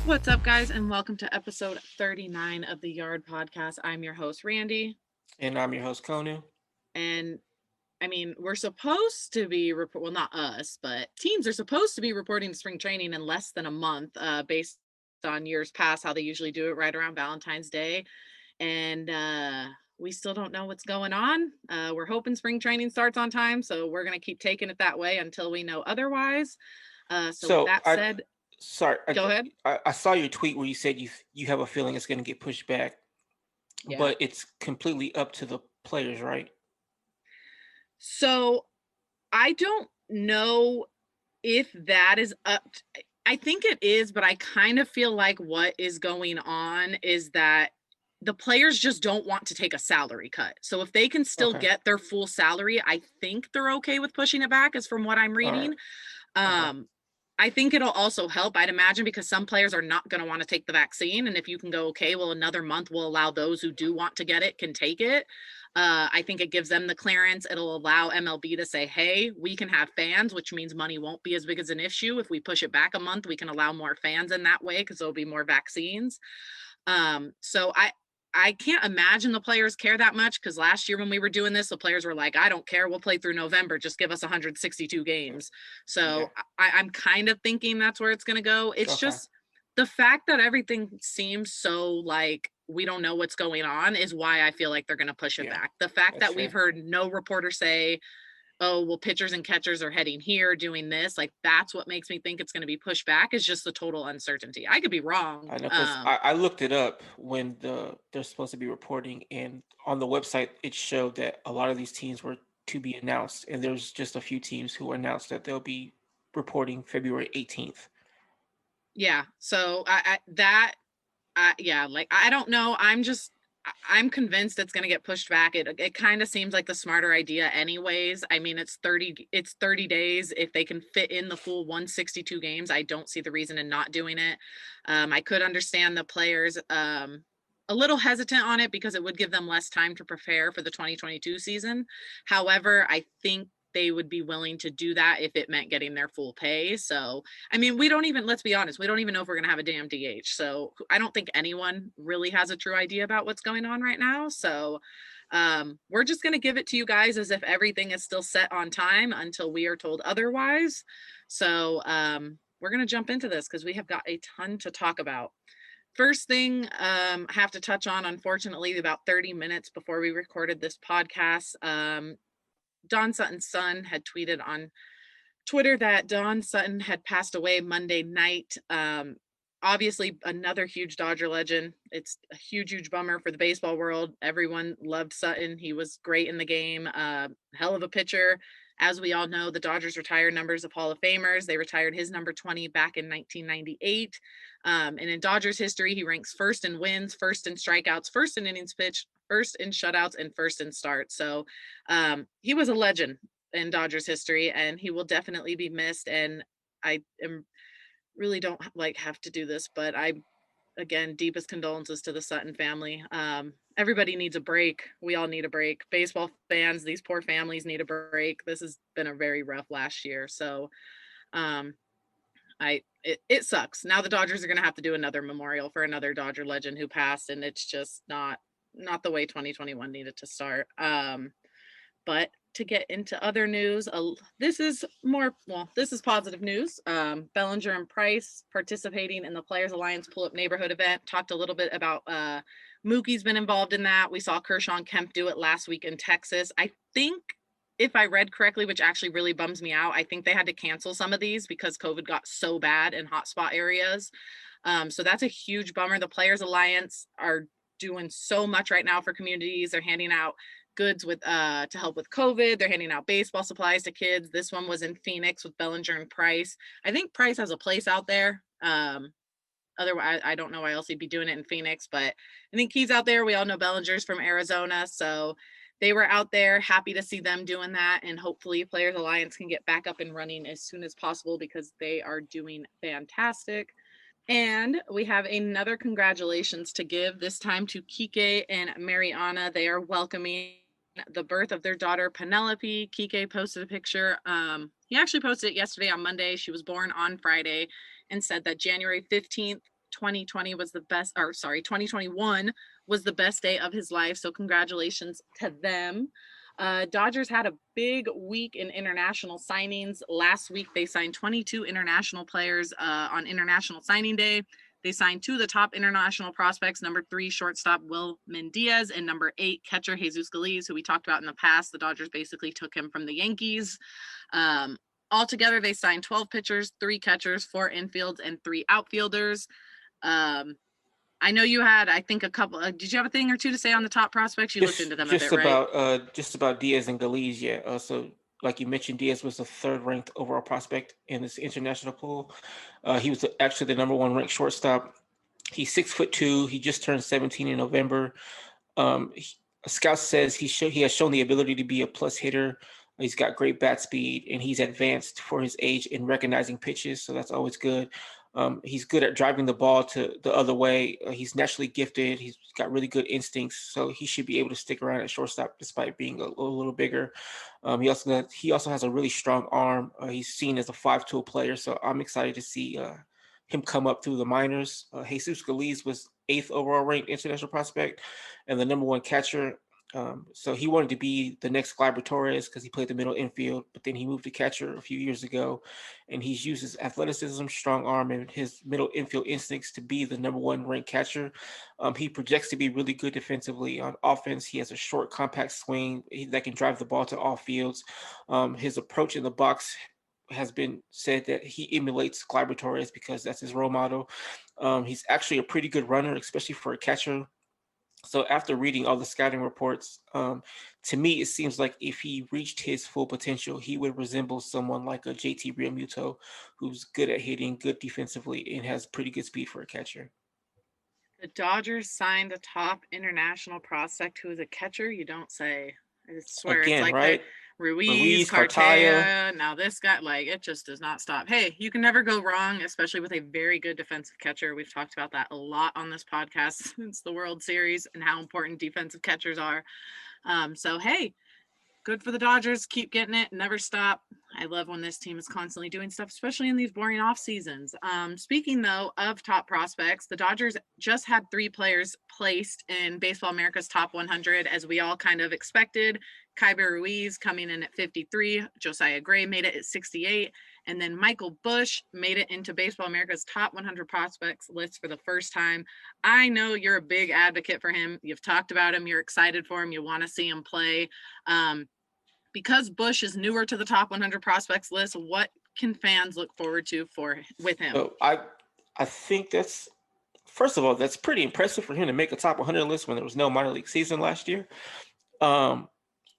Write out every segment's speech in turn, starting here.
What's up, guys, and welcome to episode 39 of the Yard Podcast. I'm your host, Randy. And I'm your host, Konu. And we're supposed to be well, not us, but teams are supposed to be reporting to spring training in less than a month, based on years past, how they usually do it right around Valentine's Day. And we still don't know what's going on. We're hoping spring training starts on time, so we're going to keep taking it that way until we know otherwise. So with So that said, sorry, go ahead. I saw your tweet where you said you have a feeling it's going to get pushed back, Yeah. but it's completely up to the players, right? So I don't know if that is up. I think it is, but I kind of feel like what is going on is that the players just don't want to take a salary cut. So if they can still Okay. get their full salary, I think they're okay with pushing it back, as from what I'm All right. reading. Okay. Um, I think it'll also help, I'd imagine, because some players are not going to want to take the vaccine. And if you can go, okay, well, another month will allow those who do want to get it can take it. I think it gives them the clearance. It'll allow MLB to say, hey, we can have fans, which means money won't be as big as an issue. If we push it back a month, we can allow more fans in that way because there'll be more vaccines. So I can't imagine the players care that much, because last year when we were doing this, the players were like, I don't care. We'll play through November. Just give us 162 games. Yeah. So I'm kind of thinking that's where it's going to go. It's Okay. just the fact that everything seems so like we don't know what's going on is why I feel like they're going to push it Yeah. back. The fact That's that we've fair. heard no reporter say, oh, well, pitchers and catchers are heading here doing this, like that's what makes me think it's going to be pushed back, is just the total uncertainty. I could be wrong. I know because I looked it up when they're supposed to be reporting, and on the website it showed that a lot of these teams were to be announced, and there's just a few teams who announced that they'll be reporting February 18th. Yeah. So yeah, like I don't know. I'm convinced it's going to get pushed back. It kind of seems like the smarter idea anyways. I mean, it's 30 days. If they can fit in the full 162 games, I don't see the reason in not doing it. I could understand the players a little hesitant on it because it would give them less time to prepare for the 2022 season. However, I think they would be willing to do that if it meant getting their full pay. So, I mean, let's be honest, we don't even know if we're going to have a damn DH. So I don't think anyone really has a true idea about what's going on right now. So we're just going to give it to you guys as if everything is still set on time until we are told otherwise. So we're going to jump into this because we have got a ton to talk about. First thing I have to touch on, unfortunately, about 30 minutes before we recorded this podcast, Don Sutton's son had tweeted on Twitter that Don Sutton had passed away Monday night. Obviously, another huge Dodger legend. It's a huge, huge bummer for the baseball world. Everyone loved Sutton. He was great in the game. Hell of a pitcher. As we all know, the Dodgers retired numbers of Hall of Famers. They retired his number 20 back in 1998. And in Dodgers history, he ranks first in wins, first in strikeouts, first in innings pitched, first in shutouts, and first in starts. So he was a legend in Dodgers history, and he will definitely be missed. And I am really don't like have to do this, but again, deepest condolences to the Sutton family. Everybody needs a break. We all need a break. Baseball fans, these poor families need a break. This has been a very rough last year. So um, it sucks. Now the Dodgers are going to have to do another memorial for another Dodger legend who passed, and it's just not the way 2021 needed to start. But to get into other news, this is positive news. Bellinger and Price participating in the Players Alliance Pull Up Neighborhood event. Talked a little bit about Mookie's been involved in that. We saw Kershaw and Kemp do it last week in Texas. I think, if I read correctly, which actually really bums me out, I think they had to cancel some of these because COVID got so bad in hotspot areas. So that's a huge bummer. The Players Alliance are doing so much right now for communities. They're handing out goods with to help with COVID. They're handing out baseball supplies to kids. This one was in Phoenix with Bellinger and Price. I think Price has a place out there. Otherwise, I don't know why else he'd be doing it in Phoenix, but I think he's out there. We all know Bellinger's from Arizona, so they were out there. Happy to see them doing that, and hopefully Players Alliance can get back up and running as soon as possible because they are doing fantastic. And we have another congratulations to give, this time to Kike and Mariana. They are welcoming the birth of their daughter, Penelope. Kike posted a picture. He actually posted it yesterday on Monday. She was born on Friday and said that January 15th, 2021 was the best day of his life. So congratulations to them. Dodgers had a big week in international signings. Last week, they signed 22 international players on International Signing Day. They signed 2 of the top international prospects, number 3 shortstop Will Diaz and number 8 catcher Jesus Galiz, who we talked about in the past. The Dodgers basically took him from the Yankees. Altogether, they signed 12 pitchers, 3 catchers, 4 infields, and 3 outfielders. I know you had, I think, a couple. Did you have a thing or two to say on the top prospects? You looked into them a bit, right? Just about Diaz and Galiz, yeah. So, like you mentioned, Diaz was the 3rd ranked overall prospect in this international pool. He was actually the number 1 ranked shortstop. He's 6'2". He just turned 17 in November. A scout says he has shown the ability to be a plus hitter. He's got great bat speed, and he's advanced for his age in recognizing pitches, so that's always good. He's good at driving the ball to the other way. He's naturally gifted. He's got really good instincts, so he should be able to stick around at shortstop despite being a little bigger. He also has a really strong arm. He's seen as a 5-tool player, so I'm excited to see him come up through the minors. Jesus Galiz was 8th overall ranked international prospect and the number 1 catcher. So he wanted to be the next Gleyber Torres because he played the middle infield, but then he moved to catcher a few years ago, and he's used his athleticism, strong arm, and his middle infield instincts to be the number 1 ranked catcher. He projects to be really good defensively. On offense, he has a short, compact swing that can drive the ball to all fields. His approach in the box has been said that he emulates Gleyber Torres because that's his role model. He's actually a pretty good runner, especially for a catcher. So after reading all the scouting reports, to me, it seems like if he reached his full potential, he would resemble someone like a JT Realmuto, who's good at hitting, good defensively, and has pretty good speed for a catcher. The Dodgers signed a top international prospect who is a catcher. You don't say. I swear it's Again, like right? Ruiz, Ruiz, Cartaya. Cartaya. Now this guy, like, it just does not stop. Hey, you can never go wrong, especially with a very good defensive catcher. We've talked about that a lot on this podcast since the World Series and how important defensive catchers are. So hey, good for the Dodgers. Keep getting it. Never stop. I love when this team is constantly doing stuff, especially in these boring off seasons. Speaking though of top prospects, the Dodgers just had 3 players placed in Baseball America's top 100, as we all kind of expected. Kyber Ruiz coming in at 53, Josiah Gray made it at 68, and then Michael Busch made it into Baseball America's top 100 prospects list for the first time. I know you're a big advocate for him. You've talked about him. You're excited for him. You want to see him play. Because Busch is newer to the top 100 prospects list, what can fans look forward to with him? So I think that's, first of all, that's pretty impressive for him to make a top 100 list when there was no minor league season last year.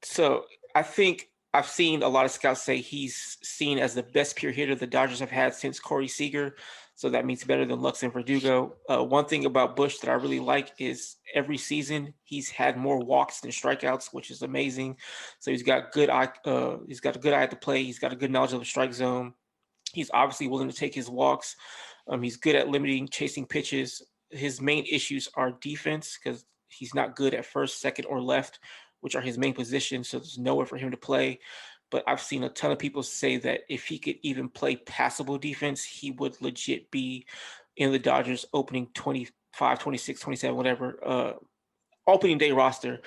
So I think I've seen a lot of scouts say he's seen as the best pure hitter the Dodgers have had since Corey Seager. So that means better than Lux and Verdugo. One thing about Busch that I really like is every season he's had more walks than strikeouts, which is amazing. So he's got good eye. He's got a good eye at the plate. He's got a good knowledge of the strike zone. He's obviously willing to take his walks. He's good at limiting chasing pitches. His main issues are defense because he's not good at first, second, or left, which are his main positions. So there's nowhere for him to play. But I've seen a ton of people say that if he could even play passable defense, he would legit be in the Dodgers opening 25, 26, 27, whatever, opening day roster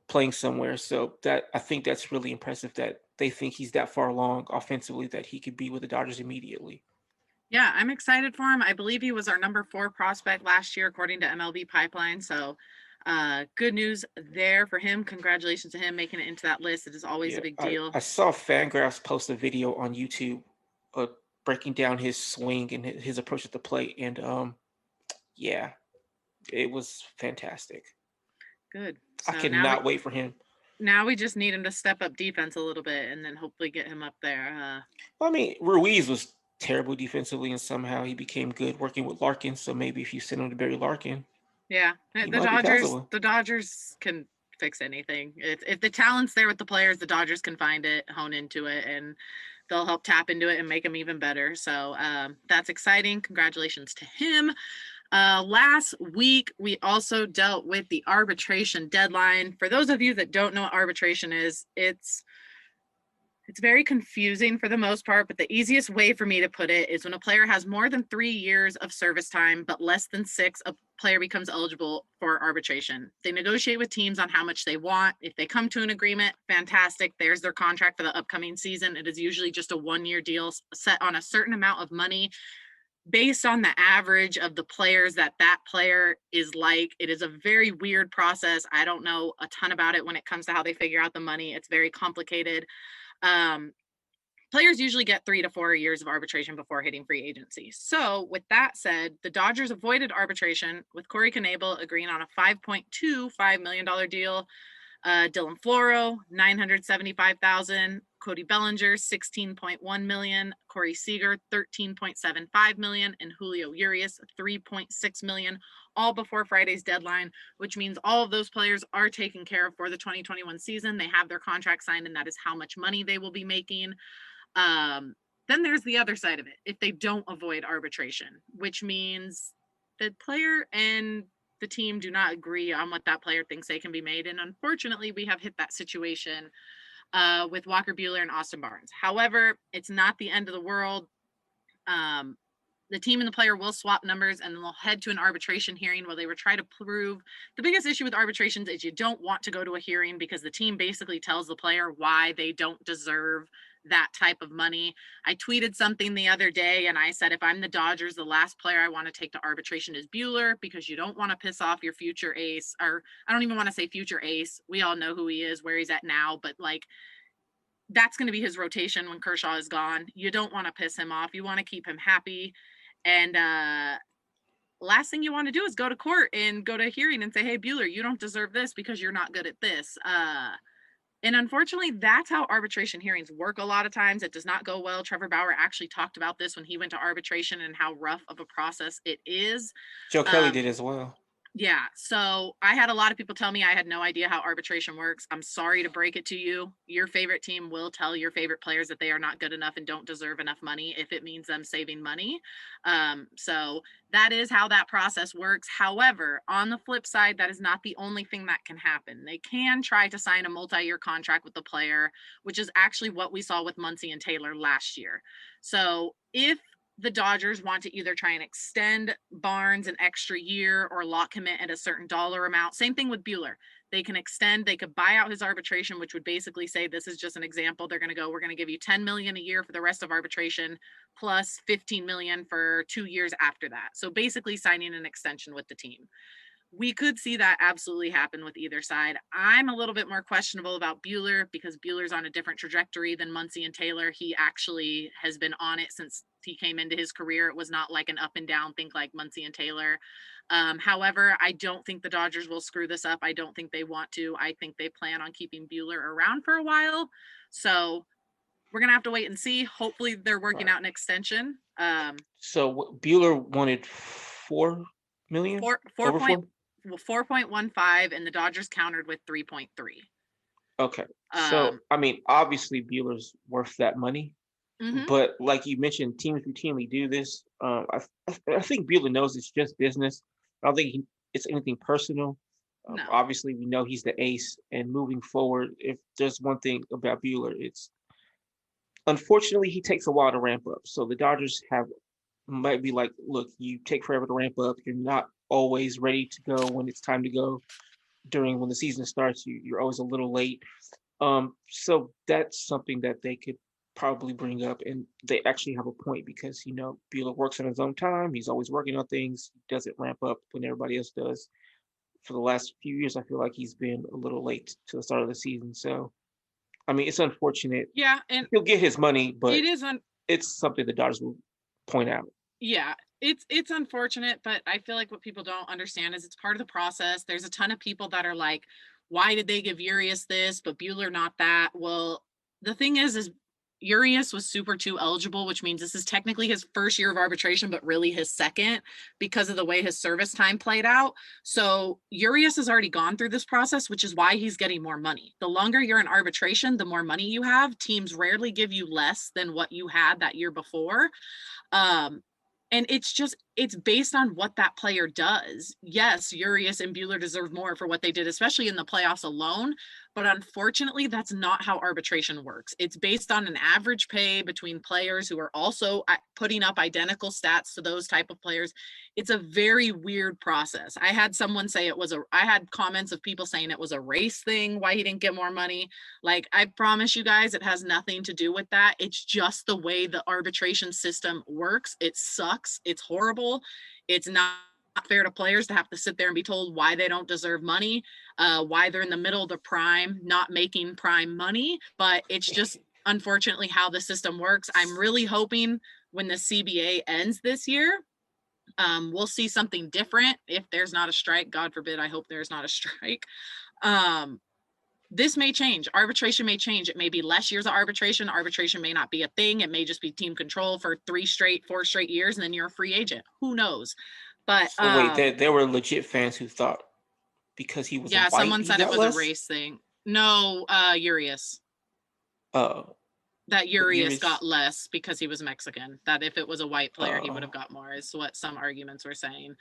playing somewhere. So that I think that's really impressive that they think he's that far along offensively that he could be with the Dodgers immediately. Yeah, I'm excited for him. I believe he was our number 4 prospect last year, according to MLB Pipeline. So good news there for him. Congratulations to him making it into that list. It is always a big deal. I saw Fangraphs post a video on YouTube breaking down his swing and his approach at the plate. And yeah, it was fantastic. Good. So I cannot wait for him. Now we just need him to step up defense a little bit and then hopefully get him up there. Well, I mean, Ruiz was terrible defensively and somehow he became good working with Larkin. So maybe if you send him to Barry Larkin. Yeah, the Dodgers can fix anything. If the talent's there with the players, the Dodgers can find it, hone into it, and they'll help tap into it and make them even better. So that's exciting. Congratulations to him. Last week, we also dealt with the arbitration deadline. For those of you that don't know what arbitration is, it's It's very confusing for the most part, but the easiest way for me to put it is when a player has more than 3 years of service time, but less than 6, a player becomes eligible for arbitration. They negotiate with teams on how much they want. If they come to an agreement, fantastic. There's their contract for the upcoming season. It is usually just a 1-year deal set on a certain amount of money based on the average of the players that player is like. It is a very weird process. I don't know a ton about it when it comes to how they figure out the money. It's very complicated. Um, Players usually get 3 to 4 years of arbitration before hitting free agency. So, with that said, the Dodgers avoided arbitration with Corey Knebel agreeing on a $5.25 million deal. Dylan Floro, $975,000. Cody Bellinger, $16.1 million. Corey Seager, $13.75 million, and Julio Urias, $3.6 million, all before Friday's deadline, which means all of those players are taken care of for the 2021 season. They have their contract signed, and that is how much money they will be making. Then there's the other side of it. If they don't avoid arbitration, which means the player and the team do not agree on what that player thinks they can be made. And unfortunately, we have hit that situation with Walker Buehler and Austin Barnes. However, it's not the end of the world. The team and the player will swap numbers, and they'll head to an arbitration hearing where they will try to prove. The biggest issue with arbitrations is you don't want to go to a hearing because the team basically tells the player why they don't deserve that type of money. I tweeted something the other day and I said, if I'm the Dodgers, the last player I want to take to arbitration is Buehler, because you don't want to piss off your future ace, or I don't even want to say future ace. We all know who he is, where he's at now, but like, that's going to be his rotation when Kershaw is gone. You don't want to piss him off. You want to keep him happy. And last thing you want to do is go to court and go to a hearing and say, hey, Buehler, you don't deserve this because you're not good at this. And unfortunately, that's how arbitration hearings work a lot of times. It does not go well. Trevor Bauer actually talked about this when he went to arbitration and how rough of a process it is. Joe Kelly did as well. Yeah. So I had a lot of people tell me I had no idea how arbitration works. I'm sorry to break it to you. Your favorite team will tell your favorite players that they are not good enough and don't deserve enough money if it means them saving money. So that is how that process works. However, on the flip side, that is not the only thing that can happen. They can try to sign a multi-year contract with the player, which is actually what we saw with Muncy and Taylor last year. So if the Dodgers want to either try and extend Barnes an extra year or lock him in at a certain dollar amount. Same thing with Buehler. They can extend, they could buy out his arbitration, which would basically say, this is just an example. They're going to go, we're going to give you $10 million a year for the rest of arbitration plus $15 million for 2 years after that. So basically signing an extension with the team. We could see that absolutely happen with either side. I'm a little bit more questionable about Buehler because Buehler's on a different trajectory than Muncy and Taylor. He actually has been on it since he came into his career. It was not like an up and down thing like Muncy and Taylor. However, I don't think the Dodgers will screw this up. I don't think they want to. I think they plan on keeping Buehler around for a while. So we're going to have to wait and see. Hopefully they're working out an extension. So Buehler wanted 4 million? Over 4.15, and the Dodgers countered with 3.3. Okay. So, I mean, obviously Buehler's worth that money, but like you mentioned, teams routinely do this. I think Buehler knows it's just business. I don't think it's anything personal. No. Obviously, we know he's the ace, and moving forward, if there's one thing about Buehler, it's unfortunately he takes a while to ramp up. So the Dodgers might be like, look, you take forever to ramp up. You're not always ready to go when it's time to go. When the season starts, you're always a little late. So that's something that they could probably bring up, and they actually have a point because Buehler works on his own time. He's always working on things. He doesn't ramp up when everybody else does. For the last few years, I feel like he's been a little late to the start of the season. So, I mean, it's unfortunate. Yeah, and he'll get his money, but it's something the Dodgers will point out. Yeah, it's unfortunate, but I feel like what people don't understand is it's part of the process. There's a ton of people that are like, why did they give Urias this, but Buehler not that? Well, the thing is Urias was Super 2 eligible, which means this is technically his first year of arbitration, but really his second because of the way his service time played out. So Urias has already gone through this process, which is why he's getting more money. The longer you're in arbitration, the more money you have. Teams rarely give you less than what you had that year before. And it's based on what that player does. Yes, Urias and Buehler deserve more for what they did, especially in the playoffs alone. But unfortunately, that's not how arbitration works. It's based on an average pay between players who are also putting up identical stats to those type of players. It's a very weird process. I had someone say I had comments of people saying it was a race thing, why he didn't get more money. Like, I promise you guys, it has nothing to do with that. It's just the way the arbitration system works. It sucks. It's horrible. It's not fair to players to have to sit there and be told why they don't deserve money, why they're in the middle of the prime, not making prime money. But it's just unfortunately how the system works. I'm really hoping when the CBA ends this year, we'll see something different. If there's not a strike, God forbid, I hope there's not a strike. This may change. Arbitration may change. It may be less years of arbitration. Arbitration may not be a thing. It may just be team control for 4 straight years, and then you're a free agent. Who knows? But So wait, there were legit fans who thought because he was yeah, white, someone he said it got was less? a race thing. No, Urias. Oh, That but Urias Urias. got less because he was Mexican. That if it was a white player, he would have Oh, got more, is what some arguments were saying.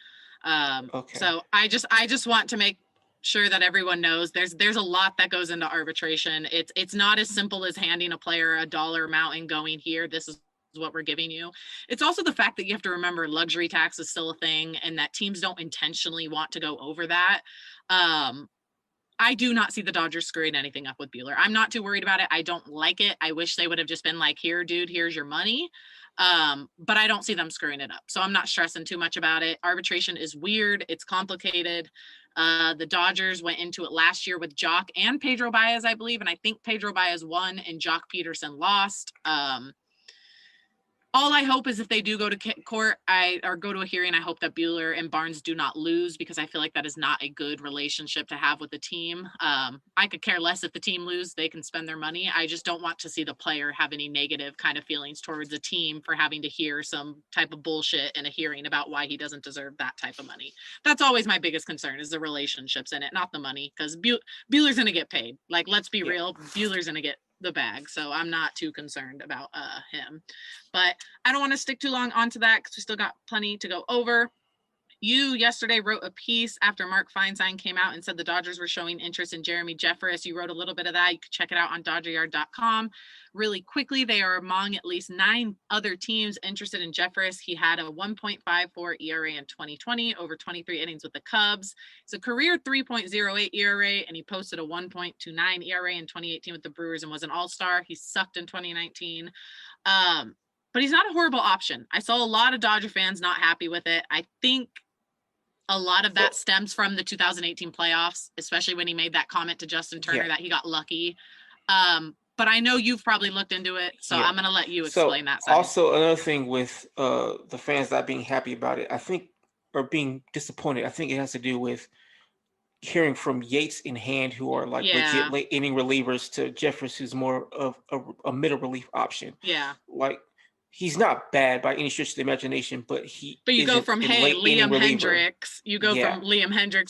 okay. So I just want to make sure that everyone knows there's a lot that goes into arbitration. It's not as simple as handing a player a dollar amount and going, here, this is what we're giving you. It's also the fact that you have to remember luxury tax is still a thing, and that teams don't intentionally want to go over that. I do not see the Dodgers screwing anything up with Buehler. I'm not too worried about it. I don't like it. I wish they would have just been like, here, dude, here's your money. But I don't see them screwing it up. So I'm not stressing too much about it. Arbitration is weird. It's complicated. The Dodgers went into it last year with Jock and Pedro Baez, I believe. And I think Pedro Baez won and Jock Peterson lost. All I hope is if they do go to court, or go to a hearing, I hope that Buehler and Barnes do not lose, because I feel like that is not a good relationship to have with the team. I could care less if the team lose; they can spend their money. I just don't want to see the player have any negative kind of feelings towards a team for having to hear some type of bullshit in a hearing about why he doesn't deserve that type of money. That's always my biggest concern, is the relationships in it, not the money, because Buehler's going to get paid. Like, let's be Yeah. real, Buehler's going to get the bag, so I'm not too concerned about him. But I don't want to stick too long onto that because we still got plenty to go over. You yesterday wrote a piece after Mark Feinstein came out and said the Dodgers were showing interest in Jeremy Jeffress. You wrote a little bit of that. You can check it out on DodgerYard.com. Really quickly, they are among at least 9 other teams interested in Jeffress. He had a 1.54 ERA in 2020 over 23 innings with the Cubs. It's a career 3.08 ERA, and he posted a 1.29 ERA in 2018 with the Brewers and was an all-star. He sucked in 2019. But he's not a horrible option. I saw a lot of Dodger fans not happy with it. I think a lot of that stems from the 2018 playoffs, especially when he made that comment to Justin Turner Yeah. that he got lucky. But I know you've probably looked into it, so Yeah. I'm going to let you So explain that side. also another thing with the fans not being happy about it, I think, or being disappointed, I think it has to do with hearing from Yates and Hand, who are like legit Yeah. late inning relievers, to Jeffress, who's more of a middle relief option. Yeah. Like, he's not bad by any stretch of the imagination, but he But you go isn't from, a hey, late inning Liam reliever. Hendricks, Yeah.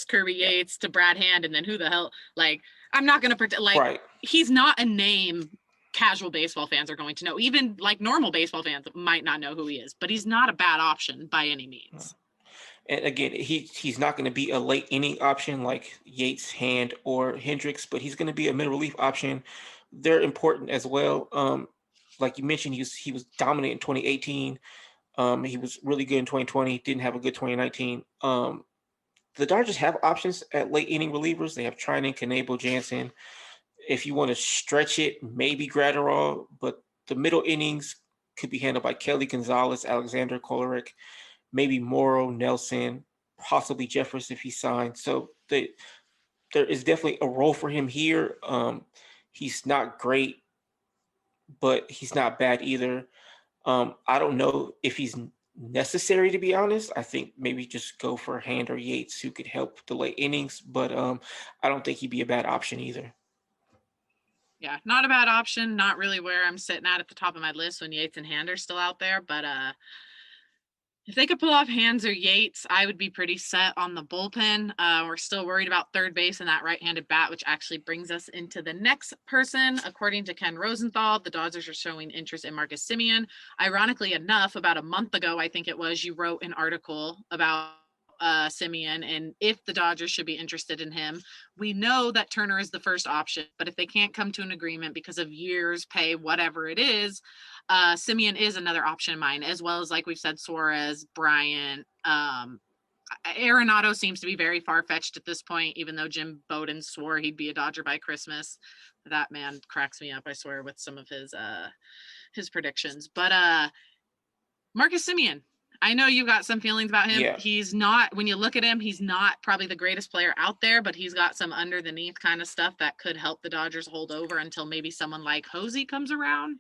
Kirby Yeah. Yates to Brad Hand, and then who the hell, like, I'm not going to pretend, like, Right. he's not a name casual baseball fans are going to know. Even, like, normal baseball fans might not know who he is, but he's not a bad option by any means. And again, he's not going to be a late inning option like Yates, Hand, or Hendricks, but he's going to be a middle relief option. They're important as well. Like you mentioned, he was dominant in 2018. He was really good in 2020. Didn't have a good 2019. The Dodgers have options at late inning relievers. They have Trinan, Knebel, Jansen. If you want to stretch it, maybe Gratterall, but the middle innings could be handled by Kelly Gonzalez, Alexander Kolarek, maybe Morrow, Nelson, possibly Jeffress if he signed. So there is definitely a role for him here. He's not great, but he's not bad either. I don't know if he's necessary, to be honest. I think maybe just go for Hand or Yates, who could help the late innings, but I don't think he'd be a bad option either. Yeah, not a bad option. Not really where I'm sitting at the top of my list when Yates and Hand are still out there, but if they could pull off Hands or Yates, I would be pretty set on the bullpen. We're still worried about third base and that right-handed bat, which actually brings us into the next person. According to Ken Rosenthal, the Dodgers are showing interest in Marcus Semien. Ironically enough, about a month ago, I think it was, you wrote an article about Simeon and if the Dodgers should be interested in him. We know that Turner is the first option, but if they can't come to an agreement because of years, pay, whatever it is, Simeon is another option of mine, as well as, like we've said, Suarez, Bryant. Arenado seems to be very far-fetched at this point, even though Jim Bowden swore he'd be a Dodger by Christmas. That man cracks me up, I swear, with some of his predictions. But Marcus Simeon, I know you got some feelings about him. Yeah. He's not, when you look at him, he's not probably the greatest player out there, but he's got some under the knee kind of stuff that could help the Dodgers hold over until maybe someone like Hosey comes around.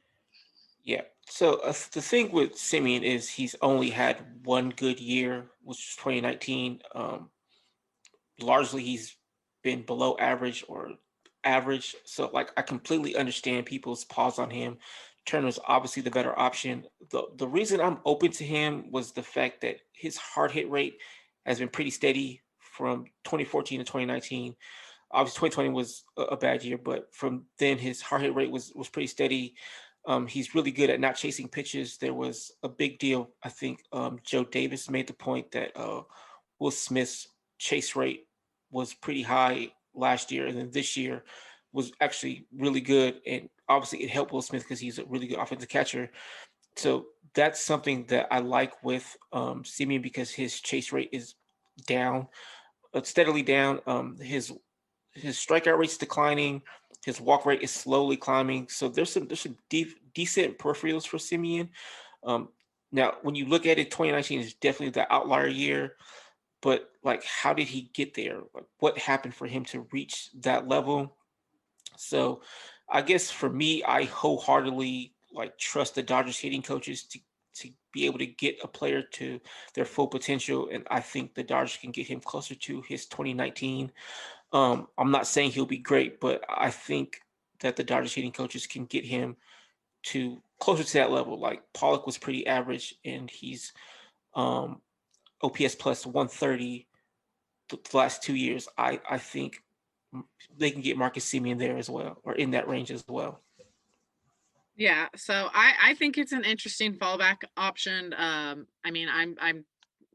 Yeah. So the thing with Simeon is he's only had one good year, which was 2019. Largely, he's been below average or average. So, like, I completely understand people's pause on him. Turner's obviously the better option. The reason I'm open to him was the fact that his hard hit rate has been pretty steady from 2014 to 2019. Obviously, 2020 was a bad year, but from then his hard hit rate was pretty steady. He's really good at not chasing pitches. There was a big deal. I think Joe Davis made the point that Will Smith's chase rate was pretty high last year, and then this year was actually really good. And obviously, it helped Will Smith because he's a really good offensive catcher. So that's something that I like with Simeon because his chase rate is down, steadily down. His strikeout rate's declining. His walk rate is slowly climbing. So there's some decent peripherals for Simeon. Um, Now, when you look at it, 2019 is definitely the outlier year. But like, how did he get there? Like, what happened for him to reach that level? So, I guess for me, I wholeheartedly like trust the Dodgers hitting coaches to be able to get a player to their full potential, and I think the Dodgers can get him closer to his 2019. I'm not saying he'll be great, but I think that the Dodgers hitting coaches can get him to closer to that level. Like Pollock was pretty average, and he's um, OPS plus 130 the last 2 years. I think they can get Marcus Simeon there as well, or in that range as well. Yeah, so I think it's an interesting fallback option. I mean, I'm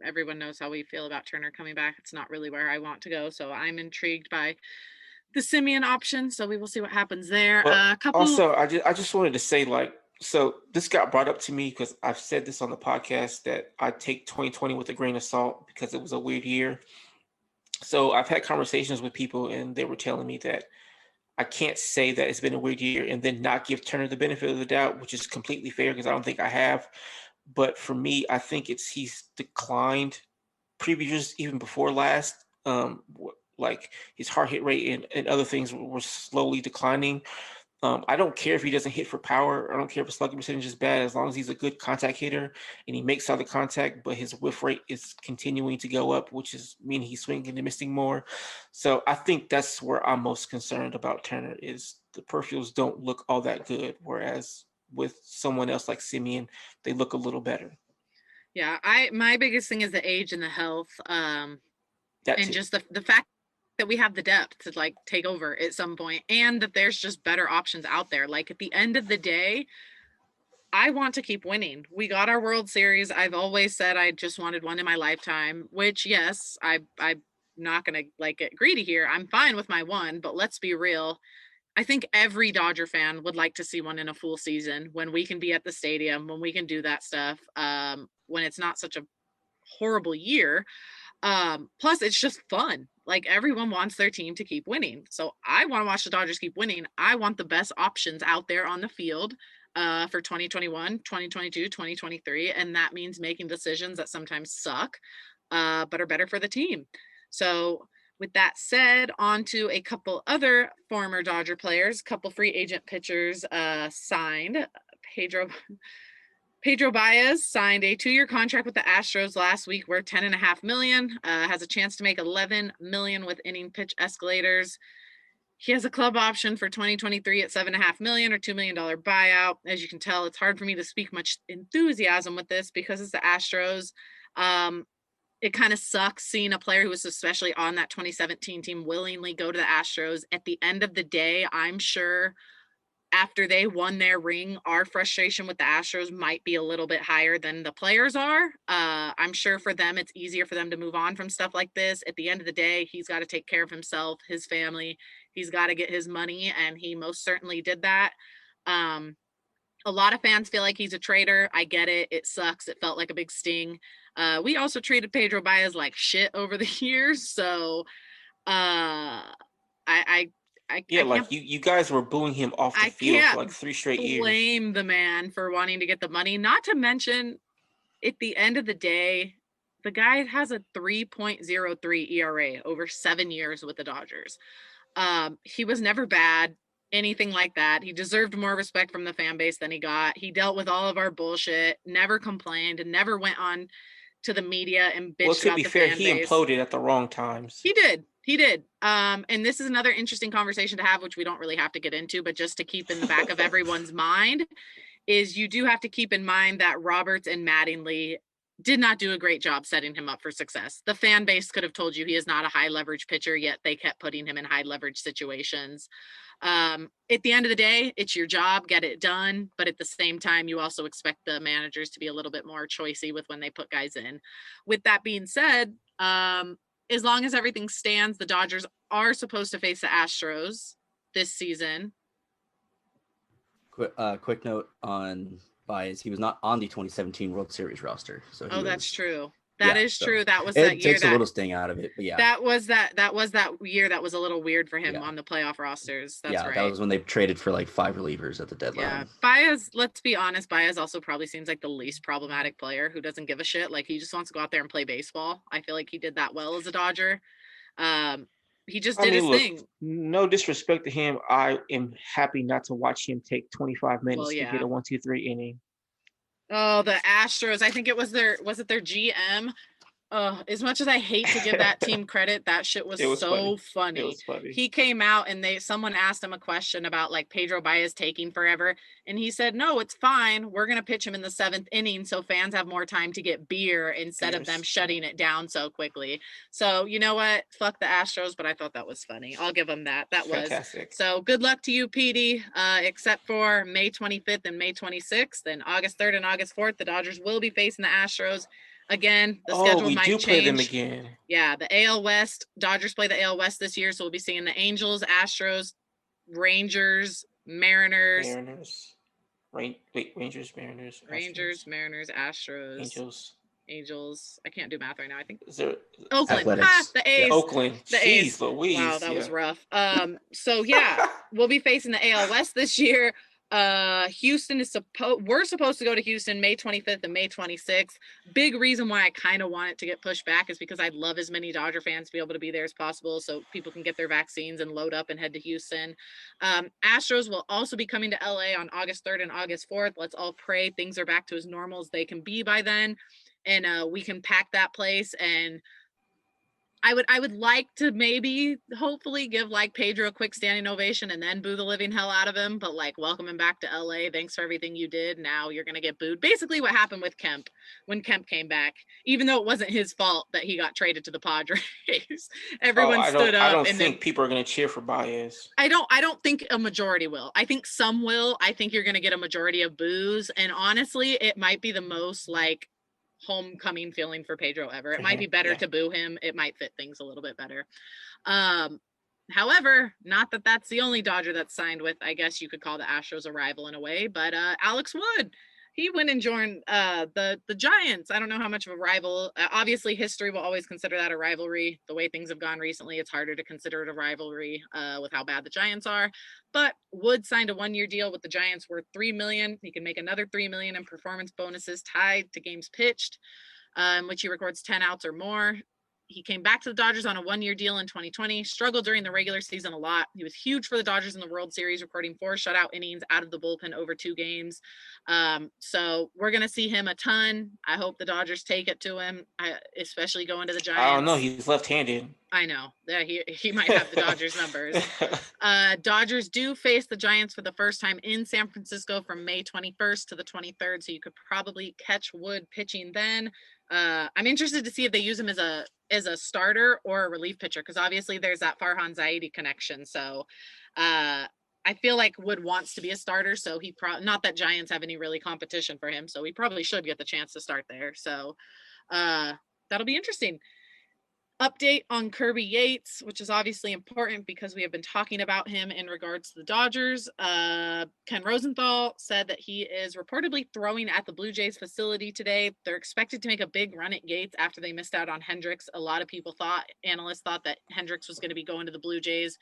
everyone knows how we feel about Turner coming back. It's not really where I want to go, so I'm intrigued by the Simeon option. So we will see what happens there. But A couple. also, I just wanted to say, like, so this got brought up to me because I've said this on the podcast that I take 2020 with a grain of salt because it was a weird year. So I've had conversations with people, and they were telling me that I can't say that it's been a weird year and then not give Turner the benefit of the doubt, which is completely fair because I don't think I have. But for me, I think he's declined previous years, even before last. Like his hard hit rate and other things were slowly declining. I don't care if he doesn't hit for power. I don't care if his slugging percentage is bad, as long as he's a good contact hitter and he makes all the contact, but his whiff rate is continuing to go up, which is meaning he's swinging and missing more. So I think that's where I'm most concerned about Turner is the peripherals don't look all that good, whereas with someone else like Simeon, they look a little better. Yeah, my biggest thing is the age and the health. That And too. just the fact that we have the depth to like take over at some point and that there's just better options out there. Like at the end of the day, I want to keep winning. We got our World Series. I've always said I just wanted one in my lifetime, which yes, I'm not gonna like get greedy here. I'm fine with my one, but let's be real. I think every Dodger fan would like to see one in a full season when we can be at the stadium, when we can do that stuff, when it's not such a horrible year. Plus it's just fun. Like everyone wants their team to keep winning. So I want to watch the Dodgers keep winning. I want the best options out there on the field for 2021, 2022, 2023. And that means making decisions that sometimes suck, but are better for the team. So with that said, on to a couple other former Dodger players, couple free agent pitchers signed. Pedro Baez signed a 2-year contract with the Astros last week worth $10.5 million, has a chance to make $11 million with inning pitch escalators. He has a club option for 2023 at $7.5 million or $2 million buyout. As you can tell, it's hard for me to speak much enthusiasm with this because it's the Astros. It kind of sucks seeing a player who was especially on that 2017 team willingly go to the Astros. At the end of the day, I'm sure after they won their ring, our frustration with the Astros might be a little bit higher than the players are. I'm sure for them, it's easier for them to move on from stuff like this. At the end of the day, he's got to take care of himself, his family. He's got to get his money, and he most certainly did that. A lot of fans feel like he's a traitor. I get it. It sucks. It felt like a big sting. We also treated Pedro Baez like shit over the years. So I Yeah, I like can't you guys were booing him off the I field for can't like 3 straight years. blame the man for wanting to get the money. Not to mention, at the end of the day, the guy has a 3.03 ERA over 7 years with the Dodgers. He was never bad, anything like that. He deserved more respect from the fan base than he got. He dealt with all of our bullshit, never complained, and never went on to the media and Well, bitched to about be the fair, fan he base. imploded at the wrong times. He did. He did. And this is another interesting conversation to have, which we don't really have to get into, but just to keep in the back of everyone's mind is you do have to keep in mind that Roberts and Mattingly did not do a great job setting him up for success. The fan base could have told you he is not a high leverage pitcher, yet they kept putting him in high leverage situations. At the end of the day, it's your job, get it done. But at the same time, you also expect the managers to be a little bit more choicey with when they put guys in. With that being said, as long as everything stands, the Dodgers are supposed to face the Astros this season. Quick note on Baez. He was not on the 2017 World Series roster. So that's true. That is true. That was that year. It takes a little sting out of it, but yeah. That was that year that was a little weird for him on the playoff rosters. That's right. That was when they traded for like 5 relievers at the deadline. Yeah, Baez, let's be honest, Baez also probably seems like the least problematic player who doesn't give a shit. Like, he just wants to go out there and play baseball. I feel like he did that well as a Dodger. He just did his thing. No disrespect to him. I am happy not to watch him take 25 minutes to get a 1-2-3 inning. Oh, the Astros. I think it was their GM. As much as I hate to give that team credit, that shit was so funny. It was funny. He came out and someone asked him a question about like Pedro Baez taking forever. And he said, no, it's fine. We're going to pitch him in the 7th inning so fans have more time to get beer instead of them shutting it down so quickly. So, you know what? Fuck the Astros, but I thought that was funny. I'll give them that. That was fantastic. So good luck to you, PD, except for May 25th and May 26th. And August 3rd and August 4th, the Dodgers will be facing the Astros. Again, the schedule might change. Play them again. Yeah, the AL West. Dodgers play the AL West this year, so we'll be seeing the Angels, Astros, Rangers, Mariners. Rangers, Mariners. Rangers, Mariners, Astros. Angels. I can't do math right now. I think Oakland. The A's. Yeah. Oakland. The A's. Jeez Louise. Wow, that was rough. So yeah, we'll be facing the AL West this year. Houston we're supposed to go to Houston May 25th and May 26th. Big reason why I kind of want it to get pushed back is because I'd love as many Dodger fans to be able to be there as possible so people can get their vaccines and load up and head to Houston. Astros will also be coming to LA on August 3rd and August 4th. Let's all pray things are back to as normal as they can be by then, and we can pack that place. And I would like to maybe hopefully give like Pedro a quick standing ovation and then boo the living hell out of him, but like welcome him back to LA. Thanks for everything you did. Now you're gonna get booed. Basically what happened with Kemp when Kemp came back, even though it wasn't his fault that he got traded to the Padres. Everyone stood up. I don't think people are gonna cheer for Baez. I don't think a majority will. I think some will. I think you're gonna get a majority of boos, and honestly, it might be the most like homecoming feeling for Pedro ever. It might be better to boo him. It might fit things a little bit better. However, not that that's the only Dodger that's signed with, I guess you could call the Astros a rival in a way, but Alex Wood, he went and joined the Giants. I don't know how much of a rival. Obviously, history will always consider that a rivalry. The way things have gone recently, it's harder to consider it a rivalry with how bad the Giants are. But Wood signed a 1-year deal with the Giants worth $3 million. He can make another $3 million in performance bonuses tied to games pitched, in which he records 10 outs or more. He came back to the Dodgers on a 1-year deal in 2020, struggled during the regular season a lot. He was huge for the Dodgers in the World Series, recording 4 shutout innings out of the bullpen over 2 games. So we're going to see him a ton. I hope the Dodgers take it to him, especially going to the Giants. I don't know. He's left-handed. I know. Yeah, he might have the Dodgers numbers. Dodgers do face the Giants for the first time in San Francisco from May 21st to the 23rd, so you could probably catch Wood pitching then. I'm interested to see if they use him as a starter or a relief pitcher, because obviously there's that Farhan Zaidi connection. So I feel like Wood wants to be a starter, so he not that Giants have any really competition for him, so he probably should get the chance to start there. So that'll be interesting. Update on Kirby Yates, which is obviously important because we have been talking about him in regards to the Dodgers. Ken Rosenthal said that he is reportedly throwing at the Blue Jays facility today. They're expected to make a big run at Yates after they missed out on Hendricks. A lot of analysts thought that Hendricks was going to be going to the Blue Jays.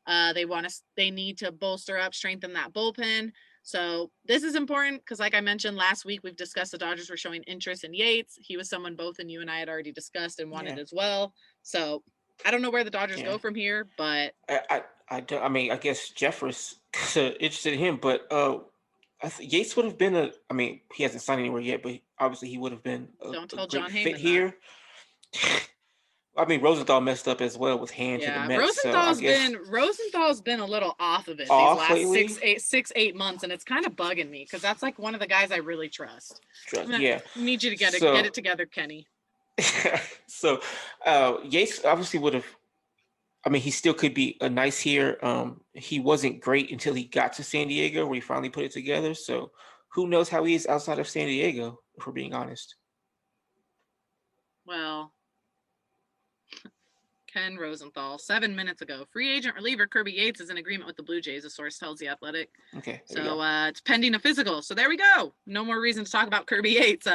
They need to bolster up, strengthen that bullpen. So this is important because, like I mentioned last week, we've discussed the Dodgers were showing interest in Yates. He was someone both and you and I had already discussed and wanted as well. So I don't know where the Dodgers go from here, but I mean, I guess Jeffress interested in him, but Yates would have been he hasn't signed anywhere yet, but obviously he would have been a great John fit Heyman here. I mean, Rosenthal messed up as well with hand to the Mets. Rosenthal's been a little off of it these last lately? 6-8 months, and it's kind of bugging me because that's like one of the guys I really trust. Need you to get it together, Kenny. So Yates obviously would have. I mean, he still could be a nice here. He wasn't great until he got to San Diego, where he finally put it together. So who knows how he is outside of San Diego, if we're being honest. Well, Ken Rosenthal, 7 minutes ago. Free agent reliever Kirby Yates is in agreement with the Blue Jays, a source tells The Athletic. Okay. So it's pending a physical. So there we go. No more reason to talk about Kirby Yates.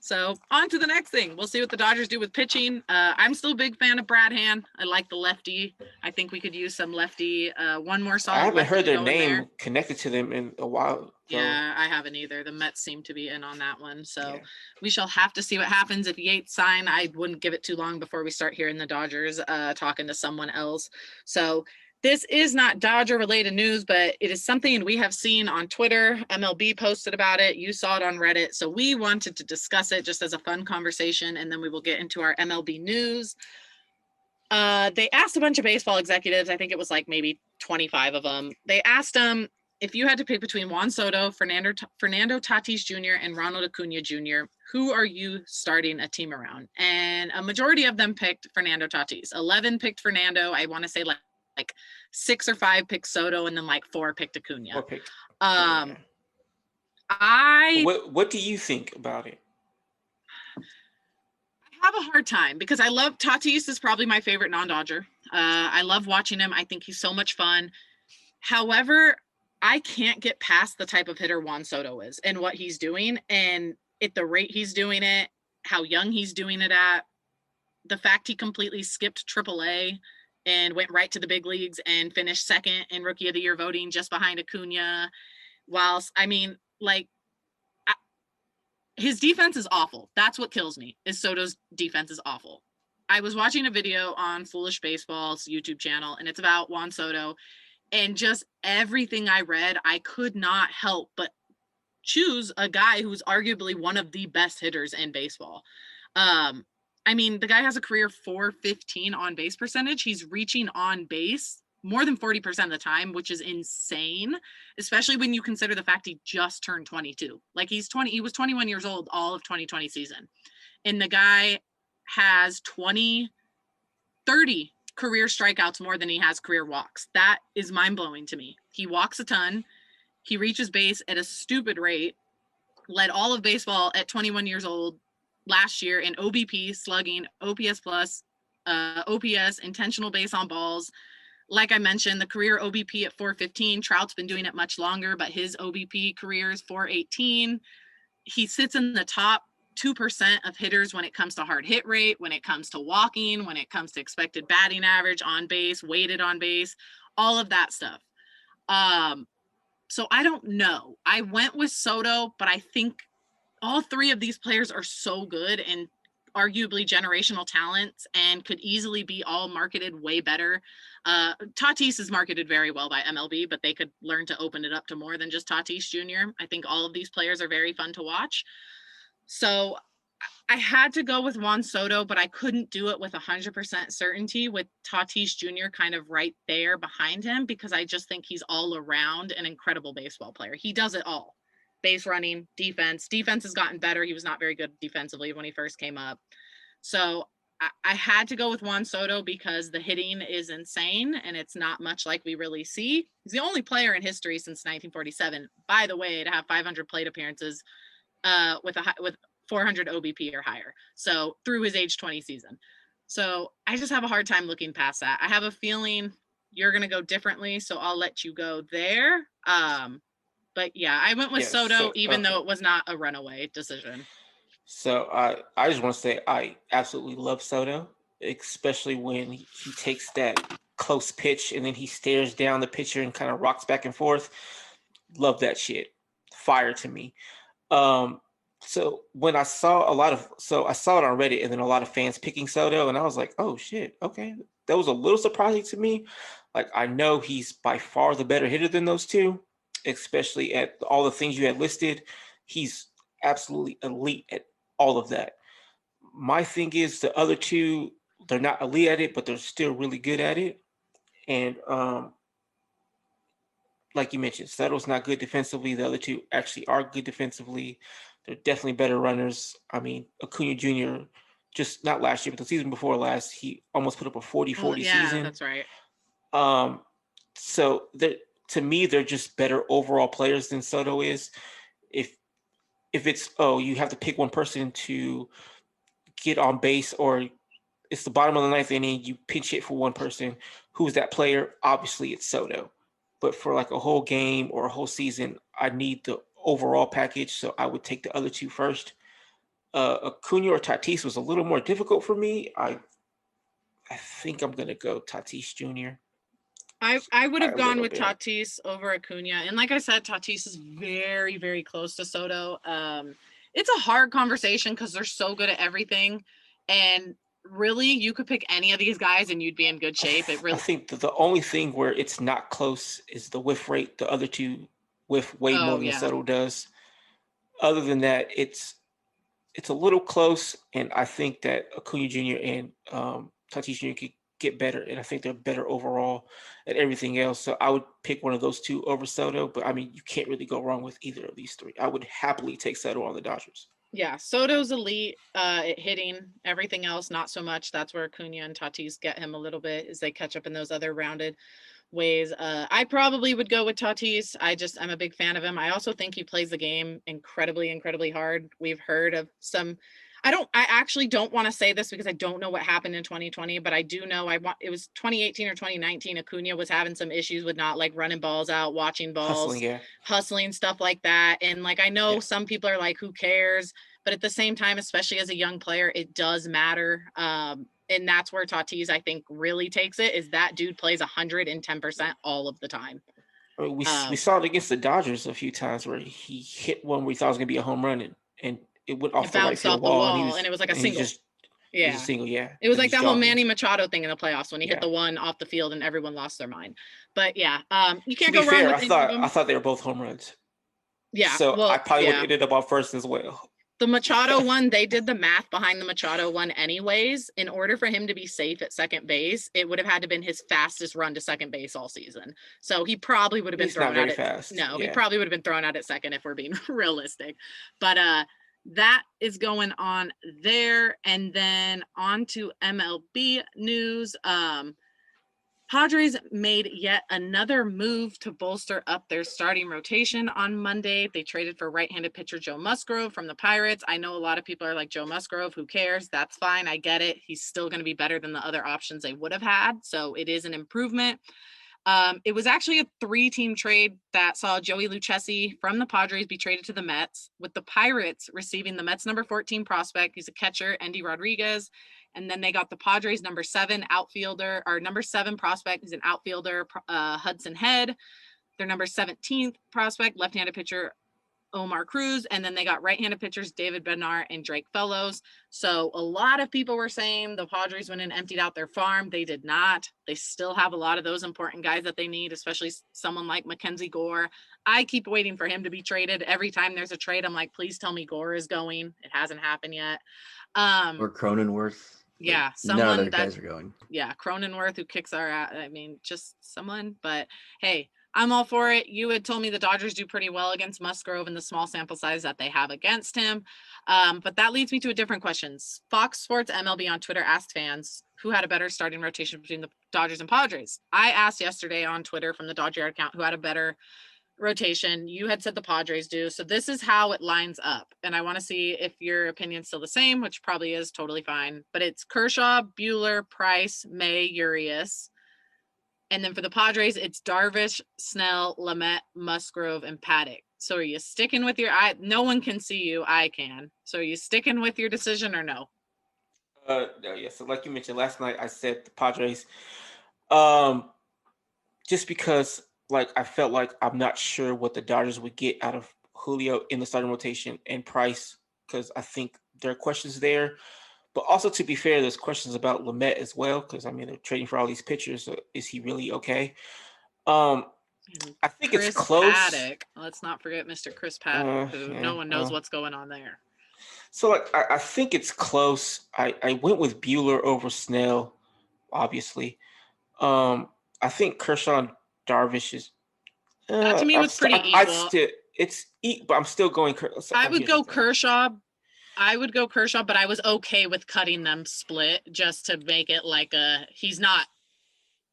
So on to the next thing. We'll see what the Dodgers do with pitching. I'm still a big fan of Brad Hand. I like the lefty. I think we could use some lefty. One more solid. I haven't heard their name connected to them in a while. So. Yeah, I haven't either. The Mets seem to be in on that one. So we shall have to see what happens. If Yates sign, I wouldn't give it too long before we start hearing the Dodgers talking to someone else. So this is not Dodger related news, but it is something we have seen on Twitter. MLB posted about it. You saw it on Reddit. So we wanted to discuss it just as a fun conversation, and then we will get into our MLB news. They asked a bunch of baseball executives. I think it was like maybe 25 of them. They asked them, if you had to pick between Juan Soto, Fernando Tatis Jr., and Ronald Acuna Jr., who are you starting a team around? And a majority of them picked Fernando Tatis. 11 picked Fernando. I want to say like 6 or 5 picked Soto, and then like 4 picked Acuna. What do you think about it? I have a hard time because I love Tatis is probably my favorite non-Dodger. I love watching him. I think he's so much fun. However, I can't get past the type of hitter Juan Soto is and what he's doing, and at the rate he's doing it, how young he's doing it at, the fact he completely skipped AAA and went right to the big leagues and finished second in Rookie of the Year voting just behind Acuna. His defense is awful. That's what kills me, is Soto's defense is awful. I was watching a video on Foolish Baseball's YouTube channel, and it's about Juan Soto. And just everything I read, I could not help but choose a guy who's arguably one of the best hitters in baseball. The guy has a career .415 on base percentage. He's reaching on base more than 40% of the time, which is insane, especially when you consider the fact he just turned 22. Like he was 21 years old all of 2020 season. And the guy has 30 career strikeouts more than he has career walks. That is mind-blowing to me. He walks a ton. He reaches base at a stupid rate. Led all of baseball at 21 years old last year in OBP, slugging, OPS plus, OPS, intentional base on balls. Like I mentioned, the career OBP at .415. Trout's been doing it much longer, but his OBP career is .418. He sits in the top 2% of hitters when it comes to hard hit rate, when it comes to walking, when it comes to expected batting average, on base, weighted on base, all of that stuff. So I don't know. I went with Soto, but I think all 3 of these players are so good and arguably generational talents and could easily be all marketed way better. Tatis is marketed very well by MLB, but they could learn to open it up to more than just Tatis Jr. I think all of these players are very fun to watch. So I had to go with Juan Soto, but I couldn't do it with 100% certainty with Tatis Jr. kind of right there behind him, because I just think he's all around an incredible baseball player. He does it all. Base running, defense. Defense has gotten better. He was not very good defensively when he first came up. So I had to go with Juan Soto because the hitting is insane and it's not much like we really see. He's the only player in history since 1947, by the way, to have 500 plate appearances with 400 OBP or higher. So through his age 20 season. So I just have a hard time looking past that. I have a feeling you're going to go differently, so I'll let you go there. But yeah, I went with Soto, even though it was not a runaway decision. So I just want to say I absolutely love Soto, especially when he takes that close pitch and then he stares down the pitcher and kind of rocks back and forth. Love that shit. Fire to me. So when I saw I saw it on Reddit and then a lot of fans picking Soto and I was like, oh shit, okay. That was a little surprising to me. Like I know he's by far the better hitter than those two, especially at all the things you had listed. He's absolutely elite at all of that. My thing is the other two, they're not elite at it, but they're still really good at it. And like you mentioned, Sutto's not good defensively. The other two actually are good defensively. They're definitely better runners. I mean, Acuna Jr., just not last year, but the season before last, he almost put up a 40-40 season. That's right. So to me, they're just better overall players than Soto is. If it's, you have to pick one person to get on base or it's the bottom of the ninth inning, you pinch hit for one person, who's that player? Obviously, it's Soto. But for like a whole game or a whole season, I need the overall package, so I would take the other two first. Acuna or Tatis was a little more difficult for me. I think I'm going to go Tatis Jr. I would have gone with Tatis over Acuna. And like I said, Tatis is very, very close to Soto. It's a hard conversation because they're so good at everything. And really, you could pick any of these guys and you'd be in good shape. I think the only thing where it's not close is the whiff rate. The other two whiff way more than Soto does. Other than that, it's a little close. And I think that Acuna Jr. and Tatis Jr. could get better, and I think they're better overall at everything else. So I would pick one of those two over Soto, but I mean, you can't really go wrong with either of these three. I would happily take Soto on the Dodgers. Yeah, Soto's elite at hitting. Everything else, not so much. That's where Acuna and Tatis get him a little bit as they catch up in those other rounded ways. I probably would go with Tatis. I'm a big fan of him. I also think he plays the game incredibly, incredibly hard. We've heard of some. I actually don't want to say this because I don't know what happened in 2020, but I do know it was 2018 or 2019. Acuna was having some issues with not like running balls out, watching balls, hustling, stuff like that. And like, I know some people are like, who cares? But at the same time, especially as a young player, it does matter. And that's where Tatis, I think, really takes it, is that dude plays 110% all of the time. We saw it against the Dodgers a few times where he hit one where he thought it was going to be a home run and it went off the right field wall, and it was like a single. It was a single, yeah. It was like that whole Manny Machado thing in the playoffs when he hit the one off the field and everyone lost their mind. But yeah, you can't go wrong with I thought they were both home runs. Yeah. So I probably would have ended up on first as well. The Machado one, they did the math behind the Machado one anyways. In order for him to be safe at second base, it would have had to been his fastest run to second base all season. So he probably would have been thrown out at he probably would have been thrown out at second if we're being realistic. But that is going on there. And then on to MLB news. Padres made yet another move to bolster up their starting rotation on Monday. They traded for right-handed pitcher Joe Musgrove from the Pirates. I know a lot of people are like, Joe Musgrove, who cares? That's fine. I get it. He's still going to be better than the other options they would have had. So it is an improvement. It was actually a 3-team trade that saw Joey Lucchesi from the Padres be traded to the Mets, with the Pirates receiving the Mets number 14 prospect. He's a catcher, Endy Rodriguez. And then they got the Padres number 7 prospect. He's an outfielder, Hudson Head. Their number 17th prospect, left-handed pitcher, Omar Cruz. And then they got right-handed pitchers, David Bednar and Drake Fellows. So a lot of people were saying the Padres went and emptied out their farm. They did not. They still have a lot of those important guys that they need, especially someone like Mackenzie Gore. I keep waiting for him to be traded. Every time there's a trade, I'm like, please tell me Gore is going. It hasn't happened yet. Or Cronenworth. Yeah, someone none of their guys are going. Yeah, Cronenworth, who kicks our ass. I mean, just someone. But hey, I'm all for it. You had told me the Dodgers do pretty well against Musgrove in the small sample size that they have against him. But that leads me to a different question. Fox Sports MLB on Twitter asked fans who had a better starting rotation between the Dodgers and Padres. I asked yesterday on Twitter from the Dodger account who had a better rotation. You had said the Padres do. So this is how it lines up. And I want to see if your opinion's still the same, which probably is totally fine. But it's Kershaw, Buehler, Price, May, Urias. And then for the Padres, it's Darvish, Snell, Lamet, Musgrove, and Paddock. So are you sticking with your no one can see you, I can. So are you sticking with your decision or no? No, yeah. So like you mentioned last night, I said the Padres. Just because like I felt like I'm not sure what the Dodgers would get out of Julio in the starting rotation and Price, because I think there are questions there. But also, to be fair, there's questions about Lamet as well, because I mean they're trading for all these pitchers. So is he really okay? I think Chris it's close. Paddock. Let's not forget Mr. Chris Paddock, who no one knows what's going on there. So like I think it's close. I went with Buehler over Snell, obviously. I think Kershaw and Darvish is. That to me was pretty equal. But I'm still going. I would go Kershaw. I would go Kershaw, but I was okay with cutting them split just to make it like he's not.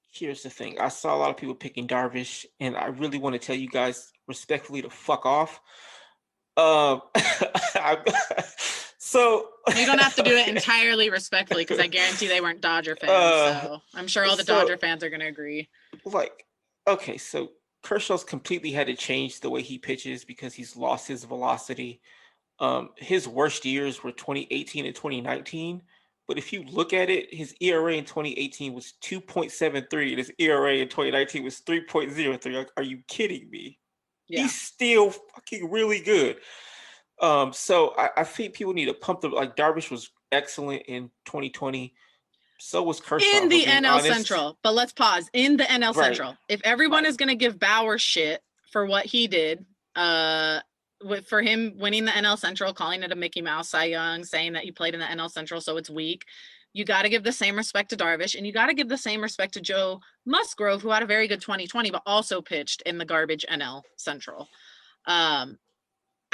Here's the thing. I saw a lot of people picking Darvish, and I really want to tell you guys respectfully to fuck off. So you don't have to do it entirely respectfully, because I guarantee they weren't Dodger fans. So I'm sure all the Dodger fans are going to agree. Like, okay, so Kershaw's completely had to change the way he pitches because he's lost his velocity. His worst years were 2018 and 2019. But if you look at it, his ERA in 2018 was 2.73, and his ERA in 2019 was 3.03. Like, are you kidding me? Yeah. He's still fucking really good. So I think people need to pump them. Like, Darvish was excellent in 2020. So was Kershaw. In the NL Central. But let's pause. In the NL Central. If everyone is going to give Bauer shit for what he did, for him winning the NL Central, calling it a Mickey Mouse Cy Young, saying that he played in the NL Central, so it's weak. You got to give the same respect to Darvish, and you got to give the same respect to Joe Musgrove, who had a very good 2020, but also pitched in the garbage NL Central. I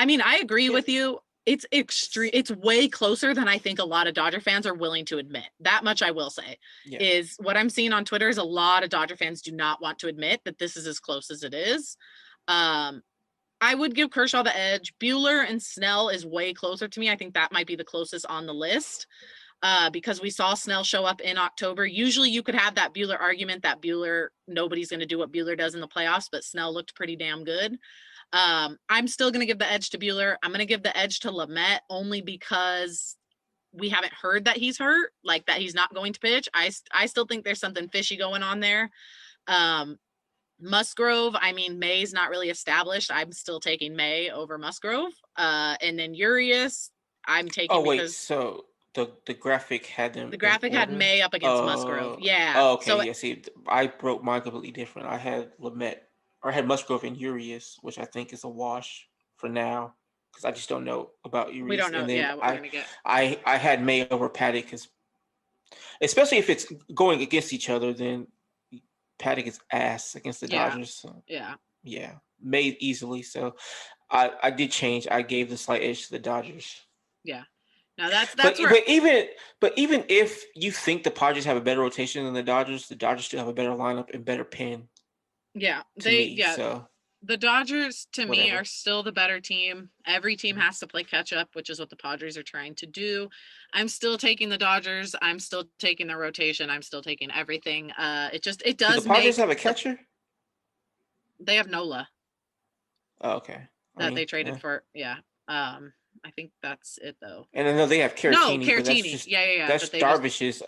mean, I agree with you. It's extreme. It's way closer than I think a lot of Dodger fans are willing to admit. That much I will say is what I'm seeing on Twitter is a lot of Dodger fans do not want to admit that this is as close as it is. I would give Kershaw the edge. Buehler and Snell is way closer to me. I think that might be the closest on the list because we saw Snell show up in October. Usually you could have that Buehler argument that nobody's going to do what Buehler does in the playoffs, but Snell looked pretty damn good. I'm still going to give the edge to Buehler. I'm going to give the edge to Lamet only because we haven't heard that he's hurt, like that he's not going to pitch. I still think there's something fishy going on there. Musgrove, I mean, May's not really established. I'm still taking May over Musgrove. And then Urias, I'm taking. Oh, wait, so the graphic had them. The graphic had May up against Musgrove. Yeah. Oh, okay. So, yeah, see, I broke mine completely different. I had I had Musgrove and Urias, which I think is a wash for now because I just don't know about Urias. We don't know. Yeah, what we're gonna get. I had May over Paddock because, especially if it's going against each other, then Paddock is ass against the Dodgers. So, yeah, May easily. So I did change. I gave the slight edge to the Dodgers. Yeah. Now that's but even if you think the Padres have a better rotation than the Dodgers still have a better lineup and better pin. Yeah, So the Dodgers to me are still the better team. Every team has to play catch up, which is what the Padres are trying to do. I'm still taking the Dodgers. I'm still taking the rotation. I'm still taking everything. It does. Do the Padres have a catcher? They have Nola. Oh, okay. They traded for. Yeah. I think that's it though. And I know they have Caratini. No, Caratini. Yeah. That's Darvish's.